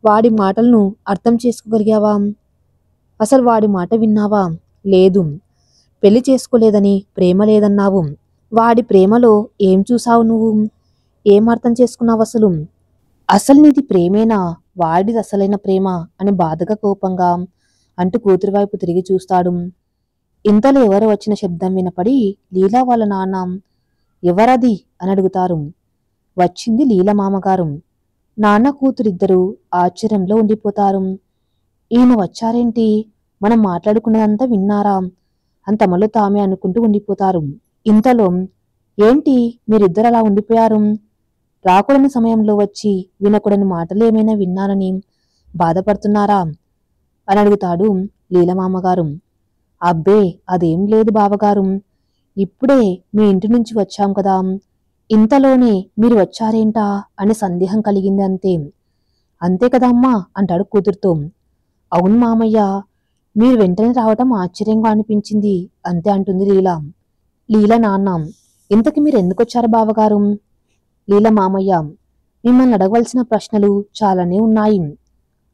వాడి మాటలను అర్థం చేసుకోగలిగావా? అసలు వాడి మాట విన్నావా? లేదు. పెళ్లి చేసుకోలేదని ప్రేమ లేదన్నావు. వాడి ప్రేమలో ఏం చూసావు నువ్వు? ఏం అర్థం చేసుకున్నావు అసలు? అసలు నీది ప్రేమేనా, వాడిది అసలైన ప్రేమ అని బాధగా కోపంగా అంటూ కూతురు వైపు తిరిగి చూస్తాడు. ఇంతలో ఎవరో వచ్చిన శబ్దం వినపడి లీలా వాళ్ళ నాన్న ఎవరది అని అడుగుతారు. వచ్చింది లీల మామగారు. నాన్న కూతురిద్దరూ ఆశ్చర్యంలో ఉండిపోతారు. ఈయన వచ్చారేంటి, మనం మాట్లాడుకున్నదంతా విన్నారా అని తమలో తామే అనుకుంటూ ఉండిపోతారు. ఇంతలో ఏంటి మీరిద్దరు అలా ఉండిపోయారు? రాకూడని సమయంలో వచ్చి వినకూడని మాటలు ఏమైనా విన్నానని బాధపడుతున్నారా అని అడుగుతాడు లీలమామగారు. అబ్బే, అదేం లేదు బావగారు. ఇప్పుడే మీ ఇంటి నుంచి వచ్చాం కదా, ఇంతలోనే మీరు వచ్చారేంటా అని సందేహం కలిగింది అంతే. అంతే కదా అమ్మా అంటాడు కూతురుతో. అవును మామయ్య, మీరు వెంటనే రావటం ఆశ్చర్యంగా అనిపించింది అంతే అంటుంది లీలా. లీల నాన్న, ఇంతకి మీరు ఎందుకొచ్చారు బావగారు? లీల మామయ్య, మిమ్మల్ని అడగవలసిన ప్రశ్నలు చాలానే ఉన్నాయి.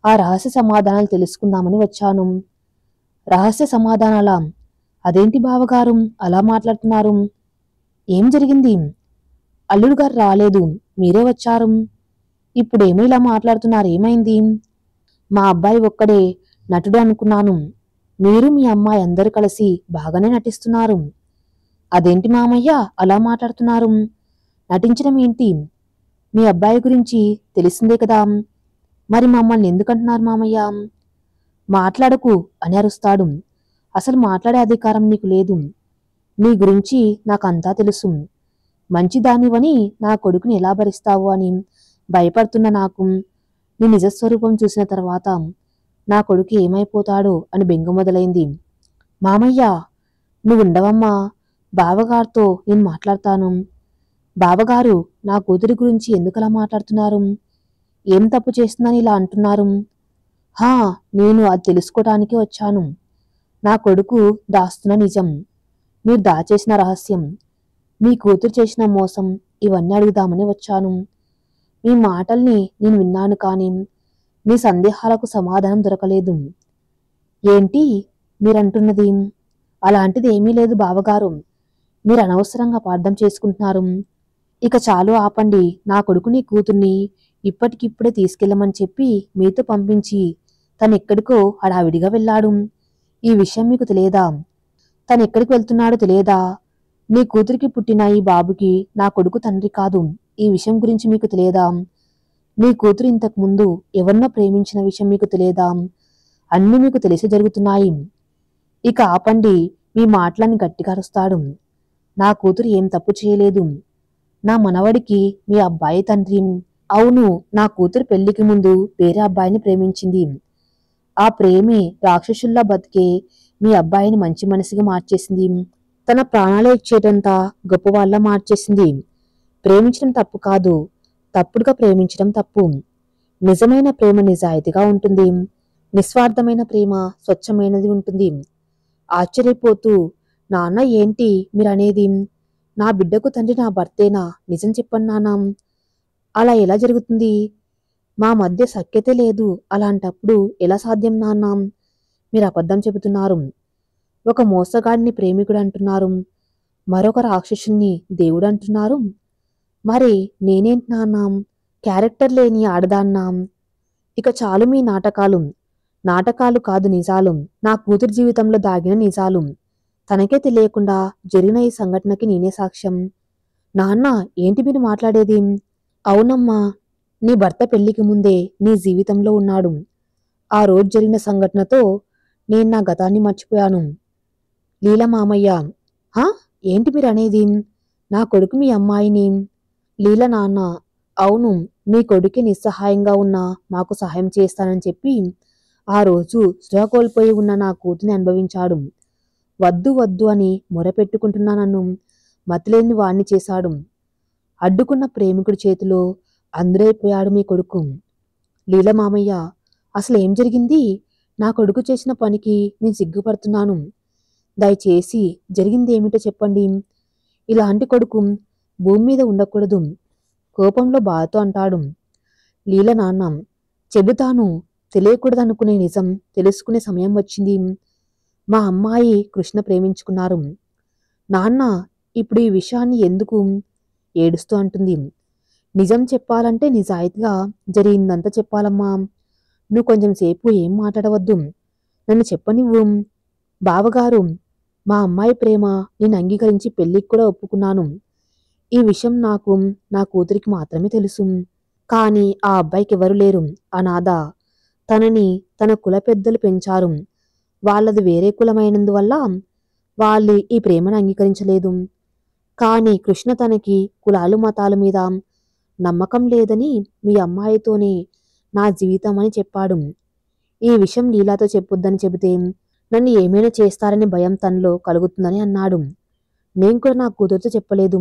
ఆ రహస్య సమాధానాలు తెలుసుకుందామని వచ్చాను. రహస్య సమాధానాలా? అదేంటి బావగారు అలా మాట్లాడుతున్నారు? ఏం జరిగింది? అల్లుడు గారు రాలేదు, మీరే వచ్చారు. ఇప్పుడేమో ఇలా మాట్లాడుతున్నారు, ఏమైంది? మా అబ్బాయి ఒక్కడే నటుడు అనుకున్నాను. మీరు మీ అమ్మాయి అందరూ కలిసి బాగానే నటిస్తున్నారు. అదేంటి మామయ్య అలా మాట్లాడుతున్నారు? నటించడం ఏంటి? మీ అబ్బాయి గురించి తెలిసిందే కదా, మరి మమ్మల్ని ఎందుకంటున్నారు మామయ్య? మాట్లాడకు అని అరుస్తాడు. అసలు మాట్లాడే అధికారం నీకు లేదు. నీ గురించి నాకంతా తెలుసు. మంచిదానివని నా కొడుకుని ఎలా భరిస్తావు అని భయపడుతున్న నాకు నీ నిజస్వరూపం చూసిన తర్వాత నా కొడుకు ఏమైపోతాడో అని బెంగ మొదలైంది. మామయ్య, నువ్వుండవమ్మా, బావగారితో నేను మాట్లాడతాను. బావగారు, నా కూతురి గురించి ఎందుకలా మాట్లాడుతున్నారు? ఏం తప్పు చేస్తుందని ఇలా అంటున్నారు? హా, నేను అది తెలుసుకోవటానికి వచ్చాను. నా కొడుకు దాస్తున్న నిజం, మీరు దాచేసిన రహస్యం, మీ కూతురు చేసిన మోసం, ఇవన్నీ అడుగుదామని వచ్చాను. మీ మాటల్ని నేను విన్నాను, కానీ మీ సందేహాలకు సమాధానం దొరకలేదు. ఏంటి మీరంటున్నది? అలాంటిది ఏమీ లేదు బావగారు, మీరు అనవసరంగా అపార్థం చేసుకుంటున్నారు. ఇక చాలు ఆపండి. నా కొడుకుని కూతుర్ని ఇప్పటికిప్పుడే తీసుకెళ్ళమని చెప్పి మీతో పంపించి తనెక్కడికో హడావిడిగా వెళ్ళాడు. ఈ విషయం మీకు తెలియదా? తనెక్కడికి వెళ్తున్నాడో తెలియదా? నీ కూతురికి పుట్టిన ఈ బాబుకి నా కొడుకు తండ్రి కాదు. ఈ విషయం గురించి మీకు తెలియదా? నీ కూతురు ఇంతకు ముందు ఎవరినో ప్రేమించిన విషయం మీకు తెలియదా? అన్నీ మీకు తెలిసి జరుగుతున్నాయి. ఇక ఆపండి, మీ మాటలని గట్టిగా అరుస్తాడు. నా కూతురు ఏం తప్పు చేయలేదు. నా మనవడికి మీ అబ్బాయి తండ్రి. అవును, నా కూతురు పెళ్లికి ముందు వేరే అబ్బాయిని ప్రేమించింది. ఆ ప్రేమి రాక్షసుల్లా బతికే మీ అబ్బాయిని మంచి మనసుగా మార్చేసింది. తన ప్రాణాలే ఇచ్చేటంత గొప్పవాళ్ళ మార్చేసింది. ప్రేమించడం తప్పు కాదు, తప్పుడుగా ప్రేమించడం తప్పు. నిజమైన ప్రేమ నిజాయితీగా ఉంటుంది. నిస్వార్థమైన ప్రేమ స్వచ్ఛమైనది ఉంటుంది. ఆశ్చర్యపోతూ, నాన్న ఏంటి మీరనేది? నా బిడ్డకు తండ్రి నా భర్తేనా? నిజం చెప్పండి నాన్న. అలా ఎలా జరుగుతుంది? మా మధ్య సఖ్యతే లేదు. అలాంటప్పుడు ఎలా సాధ్యం నాన్న? మీరు అబద్ధం చెబుతున్నారు. ఒక మోసగాడిని ప్రేమికుడు అంటున్నారు, మరొక రాక్షసుని దేవుడు అంటున్నారు. మరి నేనేంటి నాన్న? క్యారెక్టర్ లేని ఆడదాన్నా? ఇక చాలు మీ నాటకాలు. నాటకాలు కాదు, నిజాలు. నా కూతురు జీవితంలో దాగిన నిజాలు. తనకే తెలియకుండా జరిగిన ఈ సంఘటనకి నేనే సాక్ష్యం. నాన్న, ఏంటి మీరు మాట్లాడేది? అవునమ్మా, నీ భర్త పెళ్లికి ముందే నీ జీవితంలో ఉన్నాడు. ఆ రోజు జరిగిన సంఘటనతో నేను నా గతాన్ని మర్చిపోయాను. లీల మామయ్య. హా? ఏంటి మీరు అనేది? నా కొడుకు మీ అమ్మాయిని. లీల నాన్న. అవును, మీ కొడుకు నిస్సహాయంగా ఉన్నా మాకు సహాయం చేస్తానని చెప్పి ఆ రోజు స్పృహ కోల్పోయి ఉన్న నా కూతుని అనుభవించాడు. వద్దు వద్దు అని మొరపెట్టుకుంటున్నా నన్ను మతిలేని వాణ్ణి చేశాడు. అడ్డుకున్న ప్రేమికుడి చేతిలో అందురైపోయాడు మీ కొడుకు. లీల మామయ్య, అసలు ఏం జరిగింది? నా కొడుకు చేసిన పనికి నేను సిగ్గుపడుతున్నాను. దయచేసి జరిగింది ఏమిటో చెప్పండి. ఇలాంటి కొడుకు భూమి మీద ఉండకూడదు, కోపంలో బాధతో అంటాడు. లీల నాన్న. చెబుతాను. తెలియకూడదనుకునే నిజం తెలుసుకునే సమయం వచ్చింది. మా అమ్మాయి కృష్ణ ప్రేమించుకున్నారు. నాన్న, ఇప్పుడు ఈ విషయాన్ని ఎందుకు? ఏడుస్తూ అంటుంది. నిజం చెప్పాలంటే నిజాయితీగా జరిగిందంతా చెప్పాలమ్మా. నువ్వు కొంచెం సేపు ఏం మాట్లాడవద్దు, నన్ను చెప్పనివ్వు. బావగారు, మా అమ్మాయి ప్రేమ నేను అంగీకరించి పెళ్లికి కూడా ఒప్పుకున్నాను. ఈ విషయం నాకు నా కూతురికి మాత్రమే తెలుసు. కానీ ఆ అబ్బాయికి ఎవరు లేరు, అనాథ. తనని తన కుల పెద్దలు పెంచారు. వాళ్ళది వేరే కులమైనందువల్ల వాళ్ళు ఈ ప్రేమను అంగీకరించలేదు. కానీ కృష్ణ తనకి కులాలు మతాల మీద నమ్మకం లేదని మీ అమ్మాయితోనే నా జీవితం అని చెప్పాడు. ఈ విషయం లీలాతో చెప్పొద్దని చెబితే నన్ను ఏమైనా చేస్తారని భయం తనలో కలుగుతుందని అన్నాడు. నేను కూడా నా కూతురుతో చెప్పలేదు.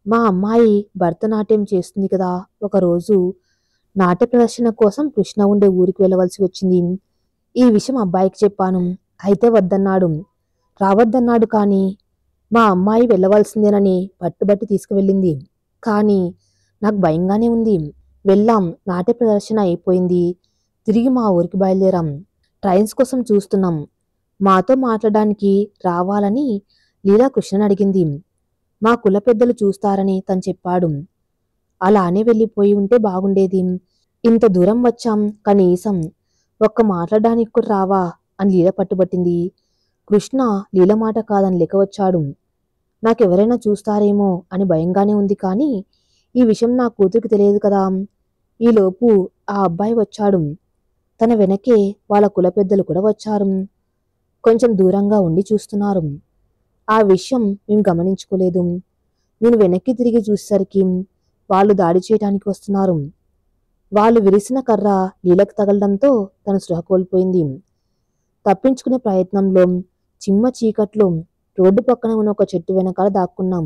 మా అమ్మాయి భరతనాట్యం చేస్తుంది కదా. ఒకరోజు నాట్య ప్రదర్శన కోసం కృష్ణ ఉండే ఊరికి వెళ్ళవలసి వచ్చింది. ఈ విషయం అబ్బాయికి చెప్పాను. అయితే వద్దన్నాడు, రావద్దన్నాడు. కానీ మా అమ్మాయి వెళ్ళవలసిందేనని పట్టుబట్టి తీసుకువెళ్ళింది. కానీ నాకు భయంగానే ఉంది. వెళ్ళాం, నాట్య ప్రదర్శన అయిపోయింది. తిరిగి మా ఊరికి బయలుదేరాం. ట్రైన్స్ కోసం చూస్తున్నాం. మాతో మాట్లాడడానికి రావాలని లీలా కృష్ణని అడిగింది. మా కుల పెద్దలు చూస్తారని తను చెప్పాడు. అలానే వెళ్ళిపోయి ఉంటే బాగుండేది. ఇంత దూరం వచ్చాం, కనీసం ఒక్క మాట్లాడడానికి కూడా రావా అని లీల పట్టుబట్టింది. కృష్ణ లీల మాట కాదని లెక్క వచ్చాడు. నాకెవరైనా చూస్తారేమో అని భయంగానే ఉంది. కానీ ఈ విషయం నా కూతురికి తెలియదు కదా. ఈలోపు ఆ అబ్బాయి వచ్చాడు. తన వెనకే వాళ్ళ కుల పెద్దలు కూడా వచ్చారు. కొంచెం దూరంగా ఉండి చూస్తున్నారు. ఆ విషయం మేము గమనించుకోలేదు. నేను వెనక్కి తిరిగి చూసేసరికి వాళ్ళు దాడి చేయడానికి వస్తున్నారు. వాళ్ళు విరిసిన కర్ర లీలకు తగలడంతో తను స్పృహ కోల్పోయింది. తప్పించుకునే ప్రయత్నంలో చిమ్మ చీకట్లో రోడ్డు పక్కన ఉన్న ఒక చెట్టు వెనకాల దాక్కున్నాం.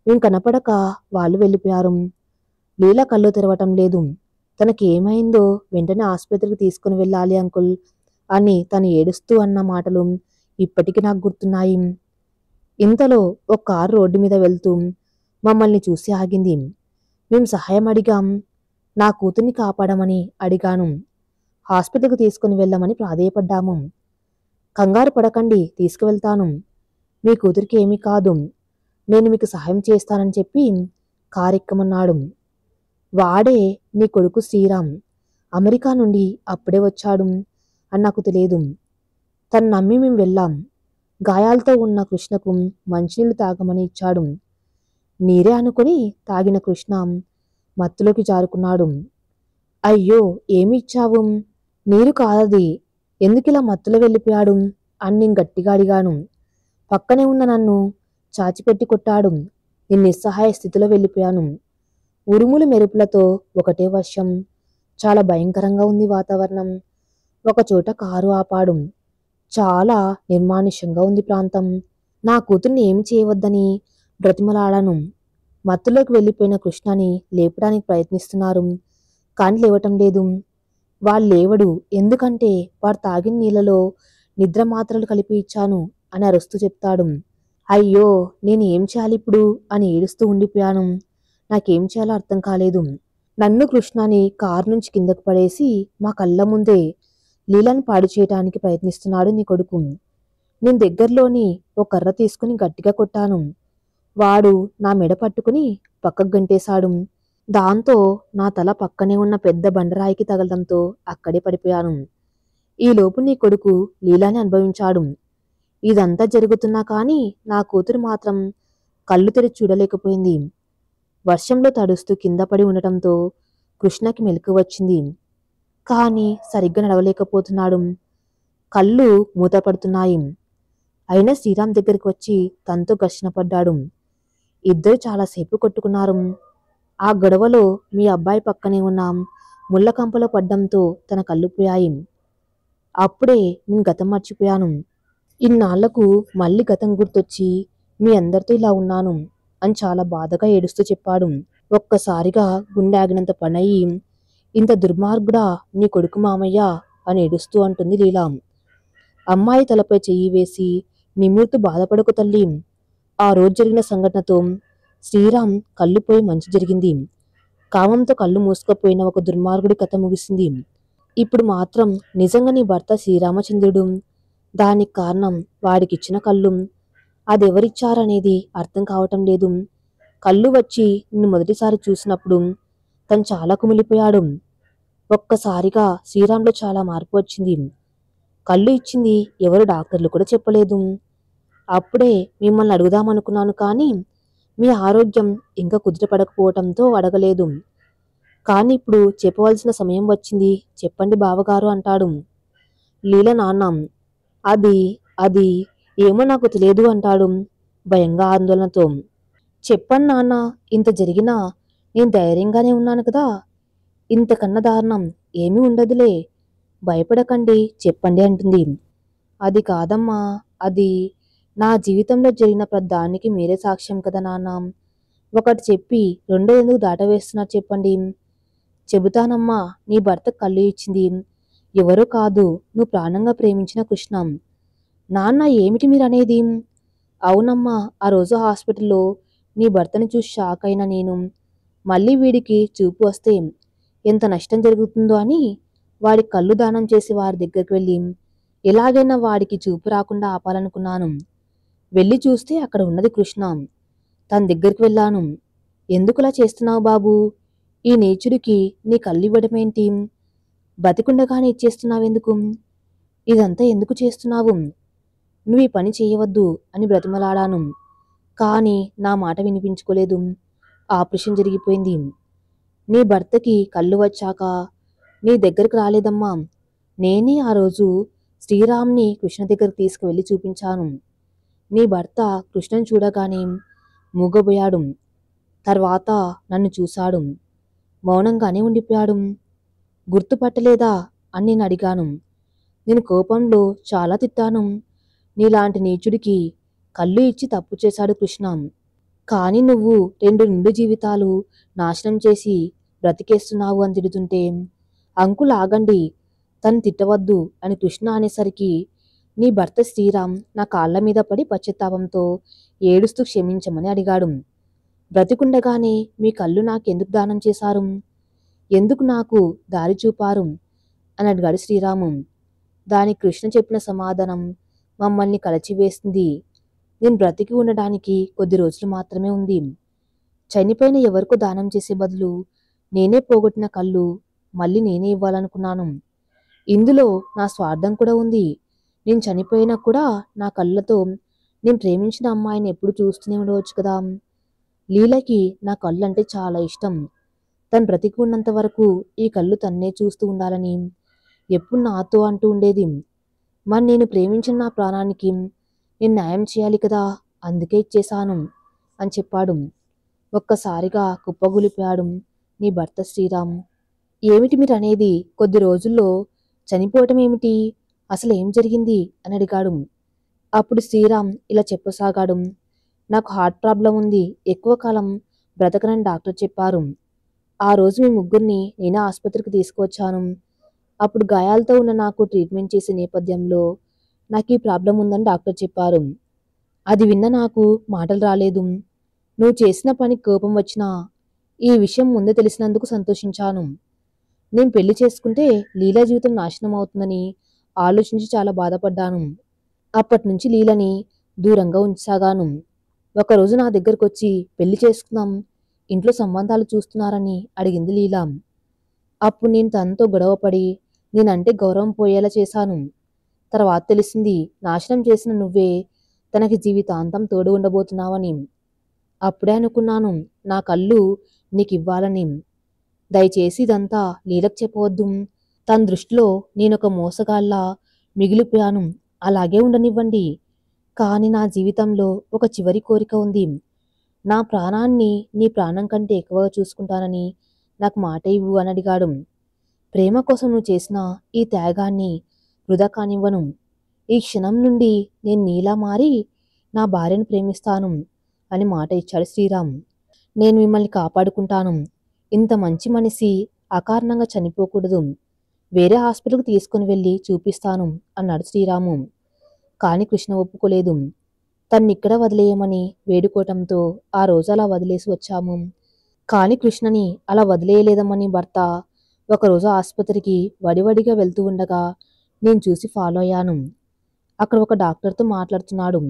మేము కనపడక వాళ్ళు వెళ్ళిపోయారు. లీల కళ్ళు తెరవటం లేదు. తనకి ఏమైందో వెంటనే ఆసుపత్రికి తీసుకుని వెళ్ళాలి అంకుల్ అని తను ఏడుస్తూ అన్న మాటలు ఇప్పటికీ నాకు గుర్తున్నాయి. ఇంతలో ఒక కారు రోడ్డు మీద వెళ్తూ మమ్మల్ని చూసి ఆగింది. మేము సహాయం అడిగాం. నా కూతుర్ని కాపాడమని అడిగాను. హాస్పిటల్కి తీసుకుని వెళ్ళమని ప్రాధేయపడ్డాము. కంగారు పడకండి, తీసుకువెళ్తాను. మీ కూతురికి ఏమీ కాదు, నేను మీకు సహాయం చేస్తానని చెప్పి కారెక్కమన్నాడు. వాడే నీ కొడుకు శ్రీరామ్. అమెరికా నుండి అప్పుడే వచ్చాడు అని నాకు తెలియదు. తను నమ్మి మేము వెళ్ళాం. గాయాలతో ఉన్న కృష్ణకు మంచినీళ్లు తాగమని ఇచ్చాడు. నీరే అనుకుని తాగిన కృష్ణ మత్తులోకి జారుకున్నాడు. అయ్యో, ఏమి ఇచ్చావు? నీరు కాదది. ఎందుకిలా మత్తులో వెళ్ళిపోయాడు అని నేను గట్టిగా అడిగాను. పక్కనే ఉన్న నన్ను చాచిపెట్టి కొట్టాడు. నేను నిస్సహాయ స్థితిలో వెళ్ళిపోయాను. ఉరుములు మెరుపులతో ఒకటే వర్షం. చాలా భయంకరంగా ఉంది వాతావరణం. ఒకచోట కారు ఆపాడు. చాలా నిర్మానుష్యంగా ఉంది ప్రాంతం. నా కూతుర్ని ఏమి చేయవద్దని బ్రతిమలాడాను. మత్తులోకి వెళ్ళిపోయిన కృష్ణని లేపడానికి ప్రయత్నిస్తున్నారు, కానీ లేవటం లేదు. వాడు లేవడు, ఎందుకంటే వాడు తాగిన నీళ్లలో నిద్ర మాత్రలు కలిపి ఇచ్చాను అని అరుస్తూ చెప్తాడు. అయ్యో, నేను ఏం చేయాలి ఇప్పుడు అని ఏడుస్తూ ఉండిపోయాను. నాకేం చేయాలో అర్థం కాలేదు. నన్ను కృష్ణని కారు నుంచి కిందకు పడేసి మా కళ్ళ ముందే లీలను పాడు చేయటానికి ప్రయత్నిస్తున్నాడు నీ కొడుకు. నేను దగ్గరలోని ఓ కర్ర తీసుకుని గట్టిగా కొట్టాను. వాడు నా మెడ పట్టుకుని పక్కకు గంటేశాడు. దాంతో నా తల పక్కనే ఉన్న పెద్ద బండరాయికి తగలడంతో అక్కడే పడిపోయాను. ఈలోపు నీ కొడుకు లీలాని అనుభవించాడు. ఇదంతా జరుగుతున్నా కానీ నా కూతురు మాత్రం కళ్ళు తెరిచి చూడలేకపోయింది. వర్షంలో తడుస్తూ కింద పడి ఉండటంతో కృష్ణకి మెలకు వచ్చింది. కానీ సరిగ్గా నడవలేకపోతున్నాడు. కళ్ళు మూతపడుతున్నాయి. అయినా శ్రీరామ్ దగ్గరికి వచ్చి తనతో ఘర్షణ పడ్డాడు. ఇద్దరు చాలాసేపు కొట్టుకున్నారు. ఆ గొడవలో మీ అబ్బాయి పక్కనే ఉన్న ముళ్ళ కంపలో పడ్డంతో తన కళ్ళు పోయాయి. అప్పుడే నేను గతం మర్చిపోయాను. ఇన్నాళ్లకు మళ్ళీ గతం గుర్తొచ్చి మీ అందరితో ఇలా ఉన్నాను అని చాలా బాధగా ఏడుస్తూ చెప్పాడు. ఒక్కసారిగా గుండె ఆగినంత పనయి, ఇంత దుర్మార్గుడా నీ కొడుకు మామయ్య అని ఏడుస్తూ అంటుంది లీలా. అమ్మాయి తలపై చెయ్యి వేసి నిమురుతూ బాధపడకు తల్లి. ఆ రోజు జరిగిన సంఘటనతో శ్రీరామ్ కళ్ళుపోయి మంచి జరిగింది. కామంతో కళ్ళు మూసుకుపోయిన ఒక దుర్మార్గుడి కథ ముగిసింది. ఇప్పుడు మాత్రం నిజంగా నీ భర్త శ్రీరామచంద్రుడు. దానికి కారణం వాడికిచ్చిన కళ్ళు. అదెవరిచ్చారనేది అర్థం కావటం లేదు. కళ్ళు వచ్చి నిన్ను మొదటిసారి చూసినప్పుడు తను చాలా కుమిలిపోయాడు. ఒక్కసారిగా శ్రీరామ్లో చాలా మార్పు వచ్చింది. కళ్ళు ఇచ్చింది ఎవరు డాక్టర్లు కూడా చెప్పలేదు. అప్పుడే మిమ్మల్ని అడుగుదామనుకున్నాను, కానీ మీ ఆరోగ్యం ఇంకా కుదుటపడకపోవటంతో అడగలేదు. కానీ ఇప్పుడు చెప్పవలసిన సమయం వచ్చింది, చెప్పండి బావగారు అంటాడు. లీల నాన్న అది అది ఏమో నాకు తెలియదు అంటాడు భయంగా ఆందోళనతో. చెప్పండి నాన్న, ఇంత జరిగినా నేను ధైర్యంగానే ఉన్నాను కదా. ఇంతకన్నా దారుణం ఏమీ ఉండదులే, భయపడకండి, చెప్పండి అంటుంది. అది కాదమ్మా, అది నా జీవితంలో జరిగిన ప్రతిదానికి మీరే సాక్ష్యం కదా నాన్న. ఒకటి చెప్పి రెండో ఎందుకు దాటవేస్తున్నారు చెప్పండి. చెబుతానమ్మా, నీ భర్త కళ్ళు ఇచ్చింది ఎవరో కాదు, నువ్వు ప్రాణంగా ప్రేమించిన కృష్ణ. నాన్న, ఏమిటి మీరనేది? అవునమ్మా, ఆ రోజు హాస్పిటల్లో నీ భర్తని చూసి షాక్ అయిన నేను మళ్ళీ వీడికి చూపు వస్తే ఎంత నష్టం జరుగుతుందో అని వాడి కళ్ళు దానం చేసి వారి దగ్గరికి వెళ్ళి ఎలాగైనా వాడికి చూపు రాకుండా ఆపాలనుకున్నాను. వెళ్ళి చూస్తే అక్కడ ఉన్నది కృష్ణ. తన దగ్గరికి వెళ్ళాను. ఎందుకులా చేస్తున్నావు బాబు? ఈ నీచుడికి నీ కళ్ళు ఇవ్వడమేంటి? బతికుండగానే ఇచ్చేస్తున్నావెందుకు? ఇదంతా ఎందుకు చేస్తున్నావు? నువ్వు ఈ పని చేయవద్దు అని బ్రతిమలాడాను. కానీ నా మాట వినిపించుకోలేదు. ఆపరేషన్ జరిగిపోయింది. నీ భర్తకి కళ్ళు వచ్చాక నీ దగ్గరికి రాలేదమ్మా. నేనే ఆ రోజు శ్రీరామ్ని కృష్ణ దగ్గరికి తీసుకువెళ్ళి చూపించాను. నీ భర్త కృష్ణను చూడగానే మూగబోయాడు. తర్వాత నన్ను చూశాడు. మౌనంగానే ఉండిపోయాడు. గుర్తుపట్టలేదా అని నేను అడిగాను. నేను కోపంలో చాలా తిట్టాను. నీలాంటి నీచుడికి కళ్ళు ఇచ్చి తప్పు చేశాడు కృష్ణ. కానీ నువ్వు 2 నిండు జీవితాలు నాశనం చేసి బ్రతికేస్తున్నావు అని తిడుతుంటే, అంకుల్ ఆగండి, తను తిట్టవద్దు అని కృష్ణ అనేసరికి నీ భర్త శ్రీరామ్ నా కాళ్ల మీద పడి పశ్చాత్తాపంతో ఏడుస్తూ క్షమించమని అడిగాడు. బ్రతికుండగానే మీ కళ్ళు నాకెందుకు దానం చేశారు? ఎందుకు నాకు దారి చూపారు అని అడిగాడు శ్రీరాము. దానికి కృష్ణ చెప్పిన సమాధానం మమ్మల్ని కలచివేస్తుంది. నేను బ్రతికి ఉండడానికి కొద్ది రోజులు మాత్రమే ఉంది. చనిపోయిన ఎవరికో దానం చేసే బదులు నేనే పోగొట్టిన కళ్ళు మళ్ళీ నేనే ఇవ్వాలనుకున్నాను. ఇందులో నా స్వార్థం కూడా ఉంది. నేను చనిపోయినా కూడా నా కళ్ళతో నేను ప్రేమించిన అమ్మాయిని ఎప్పుడు చూస్తూనే ఉండవచ్చు కదా. లీలకి నా కళ్ళు అంటే చాలా ఇష్టం. తను బ్రతికి ఉన్నంత వరకు ఈ కళ్ళు తన్నే చూస్తూ ఉండాలని ఎప్పుడు నాతో అంటూ ఉండేది. మరి నేను ప్రేమించిన నా ప్రాణానికి నేను న్యాయం చేయాలి కదా, అందుకే ఇచ్చేశాను అని చెప్పాడు. ఒక్కసారిగా కుప్పగూలిపోయాడు నీ భర్త శ్రీరామ్. ఏమిటి మీరు అనేది? కొద్ది రోజుల్లో చనిపోవటం ఏమిటి? అసలు ఏం జరిగింది అని అడిగాడు. అప్పుడు శ్రీరామ్ ఇలా చెప్పసాగాడు. నాకు హార్ట్ ప్రాబ్లం ఉంది, ఎక్కువ కాలం బ్రతకనని డాక్టర్ చెప్పారు. ఆ రోజు మీ ముగ్గురిని నేనే ఆసుపత్రికి తీసుకువచ్చాను. అప్పుడు గాయాలతో ఉన్న నాకు ట్రీట్మెంట్ చేసే నేపథ్యంలో నాకు ఈ ప్రాబ్లం ఉందని డాక్టర్ చెప్పారు. అది విన్న నాకు మాటలు రాలేదు. నువ్వు చేసిన పనికి కోపం వచ్చినా ఈ విషయం ముందే తెలిసినందుకు సంతోషించాను. నేను పెళ్లి చేసుకుంటే లీలా జీవితం నాశనం అవుతుందని ఆలోచించి చాలా బాధపడ్డాను. అప్పటి నుంచి లీలని దూరంగా ఉంచసాగాను. ఒకరోజు నా దగ్గరకు వచ్చి పెళ్లి చేసుకుందాం, ఇంట్లో సంబంధాలు చూస్తున్నారని అడిగింది లీలా. అప్పుడు నేను తనతో గొడవపడి నేనంటే గౌరవం పోయేలా చేశాను. తర్వాత తెలిసింది నాశనం చేసిన నువ్వే తనకి జీవితాంతం తోడు ఉండబోతున్నావని. అప్పుడే అనుకున్నాను నా కళ్ళు నీకివ్వాలని. దయచేసి ఇదంతా లీలకు చెప్పవద్దు. తన దృష్టిలో నేనొక మోసగాళ్ళ మిగిలిపోయాను, అలాగే ఉండనివ్వండి. కానీ నా జీవితంలో ఒక చివరి కోరిక ఉంది. నా ప్రాణాన్ని నీ ప్రాణం కంటే ఎక్కువగా చూసుకుంటానని నాకు మాట ఇవ్వు అని అడిగాడు. ప్రేమ కోసం నువ్వు చేసిన ఈ త్యాగాన్ని వృధా కానివ్వను. ఈ క్షణం నుండి నేను నీలా మారి నా భార్యను ప్రేమిస్తాను అని మాట ఇచ్చాడు శ్రీరామ్. నేను మిమ్మల్ని కాపాడుకుంటాను. ఇంత మంచి మనిషి అకారణంగా చనిపోకూడదు. వేరే హాస్పిటల్కి తీసుకుని వెళ్ళి చూపిస్తాను అన్నాడు శ్రీరాము. కాని కృష్ణ ఒప్పుకోలేదు. తన్నిక్కడ వదిలేయమని వేడుకోవటంతో ఆ రోజు అలా వదిలేసి వచ్చాము. కాని కృష్ణని అలా వదిలేయలేదమ్మని భర్త ఒకరోజు ఆసుపత్రికి వడివడిగా వెళ్తూ ఉండగా నేను చూసి ఫాలో అయ్యాను. అక్కడ ఒక డాక్టర్తో మాట్లాడుతున్నాడు.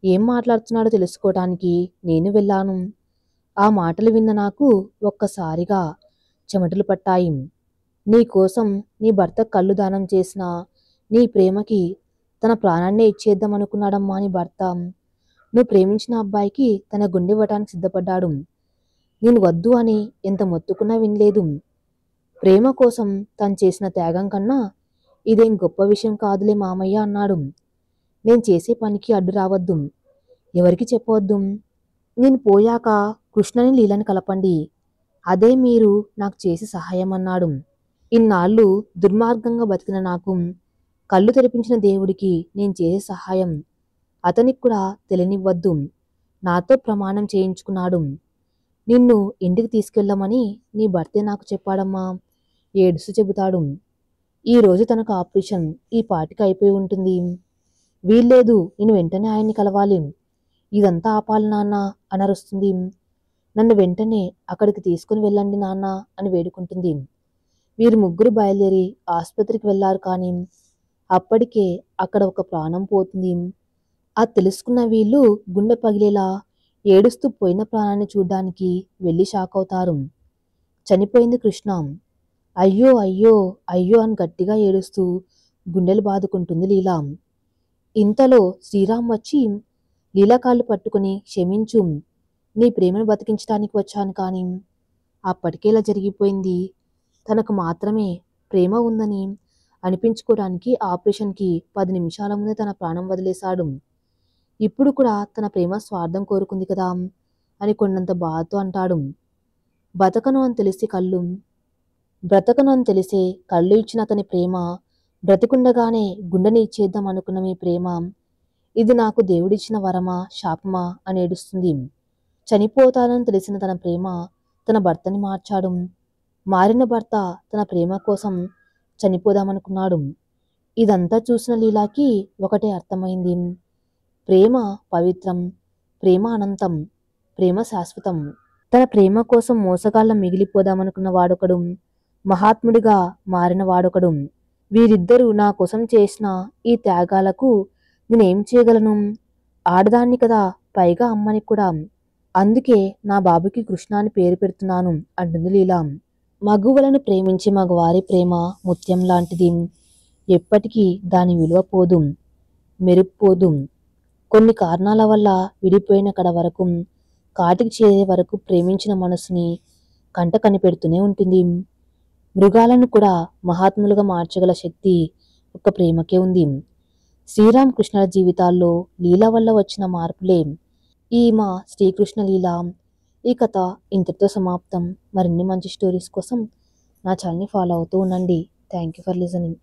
ఏం మాట్లాడుతున్నాడో తెలుసుకోవటానికి నేను వెళ్ళాను. ఆ మాటలు విన్న నాకు ఒక్కసారిగా చెమటలు పట్టాయి. నీ కోసం నీ భర్త కళ్ళు దానం చేసిన నీ ప్రేమకి తన ప్రాణాన్నే ఇచ్చేద్దామనుకున్నాడమ్మా నీ భర్త. నువ్వు ప్రేమించిన అబ్బాయికి తన గుండె ఇవ్వటానికి సిద్ధపడ్డాడు. నేను వద్దు అని ఎంత మొత్తుకున్నా వినలేదు. ప్రేమ కోసం తను చేసిన త్యాగం కన్నా ఇదేం గొప్ప విషయం కాదులే మామయ్య అన్నాడు. నేను చేసే పనికి అడ్డు రావద్దు, ఎవరికి చెప్పవద్దు. నేను పోయాక కృష్ణని లీలని కలపండి, అదే మీరు నాకు చేసి సహాయం అన్నాడు. ఇన్నాళ్ళు దుర్మార్గంగా బతికిన నాకు కళ్ళు తెరిపించిన దేవుడికి నేను చేసే సహాయం అతనికి కూడా తెలియనివ్వద్దు. నాతో ప్రమాణం చేయించుకున్నాడు. నిన్ను ఇంటికి తీసుకెళ్ళమని నీ భర్తే నాకు చెప్పాడమ్మా ఏడుస్తూ చెబుతాడు. ఈ రోజు తనకు ఆపరేషన్ ఈ పాటికి అయిపోయి ఉంటుంది. వీల్లేదు, నేను వెంటనే ఆయన్ని కలవాలి. ఇదంతా ఆపాలి నాన్న అనరుస్తుంది. నన్ను వెంటనే అక్కడికి తీసుకుని వెళ్ళండి నాన్న అని వేడుకుంటుంది. వీరు ముగ్గురు బయలుదేరి ఆసుపత్రికి వెళ్లారు. కానీ అప్పటికే అక్కడ ఒక ప్రాణం పోతుంది. అది తెలుసుకున్న వీళ్ళు గుండె పగిలేలా ఏడుస్తూ పోయిన ప్రాణాన్ని చూడ్డానికి వెళ్ళి షాక్ అవుతారు. చనిపోయింది కృష్ణ. అయ్యో అయ్యో అయ్యో అని గట్టిగా ఏడుస్తూ గుండెలు బాదుకుంటుంది లీలా. ఇంతలో శ్రీరామ్ వచ్చి లీలా కాళ్ళు పట్టుకుని క్షమించు, నీ ప్రేమను బతికించడానికి వచ్చాను. కానీ అప్పటికే ఇలా జరిగిపోయింది. తనకు మాత్రమే ప్రేమ ఉందని అనిపించుకోవడానికి ఆపరేషన్కి 10 నిమిషాల ముందే తన ప్రాణం వదిలేశాడు. ఇప్పుడు కూడా తన ప్రేమ స్వార్థం కోరుకుంది కదా అని కొండంత బాధతో అంటాడు. బ్రతకను అని తెలిసే కళ్ళు ఇచ్చిన అతని ప్రేమ, బ్రతికుండగానే గుండెని ఇచ్చేద్దాం అనుకున్న మీ ప్రేమ, ఇది నాకు దేవుడిచ్చిన వరమా శాపమా అని ఏడుస్తుంది. చనిపోతానని తెలిసిన తన ప్రేమ తన భర్తని మార్చాడు. మారిన భర్త తన ప్రేమ కోసం చనిపోదామనుకున్నాడు. ఇదంతా చూసిన లీలాకి ఒకటే అర్థమైంది. ప్రేమ పవిత్రం, ప్రేమ అనంతం, ప్రేమ శాశ్వతం. తన ప్రేమ కోసం మోసగాళ్ళ మిగిలిపోదామనుకున్న వాడొకడు, మహాత్ముడిగా మారిన వాడొకడు. వీరిద్దరూ నా కోసం చేసిన ఈ త్యాగాలకు నేనేం చేయగలను? ఆడదాన్ని కదా, పైగా అమ్మని కూడా. అందుకే నా బాబుకి కృష్ణ అని పేరు పెడుతున్నాను అంటుంది లీలా. మగువలను ప్రేమించే మగవారి ప్రేమ ముత్యం లాంటిది. ఎప్పటికీ దాని విలువ పోదు, మెరుపుపోదు. కొన్ని కారణాల వల్ల విడిపోయిన కడ వరకు, కాటికి చేరే వరకు ప్రేమించిన మనసుని కంట కనిపెడుతూనే ఉంటుంది. మృగాలను కూడా మహాత్ములుగా మార్చగల శక్తి ఒక్క ప్రేమకే ఉంది. శ్రీరామకృష్ణుల జీవితాల్లో లీల వల్ల వచ్చిన మార్పులే ఈ మా శ్రీకృష్ణ లీల. ఈ కథ ఇంతటితో సమాప్తం. మరిన్ని మంచి స్టోరీస్ కోసం నా ఛానల్ని ఫాలో అవుతూ ఉండండి. Thank you for listening.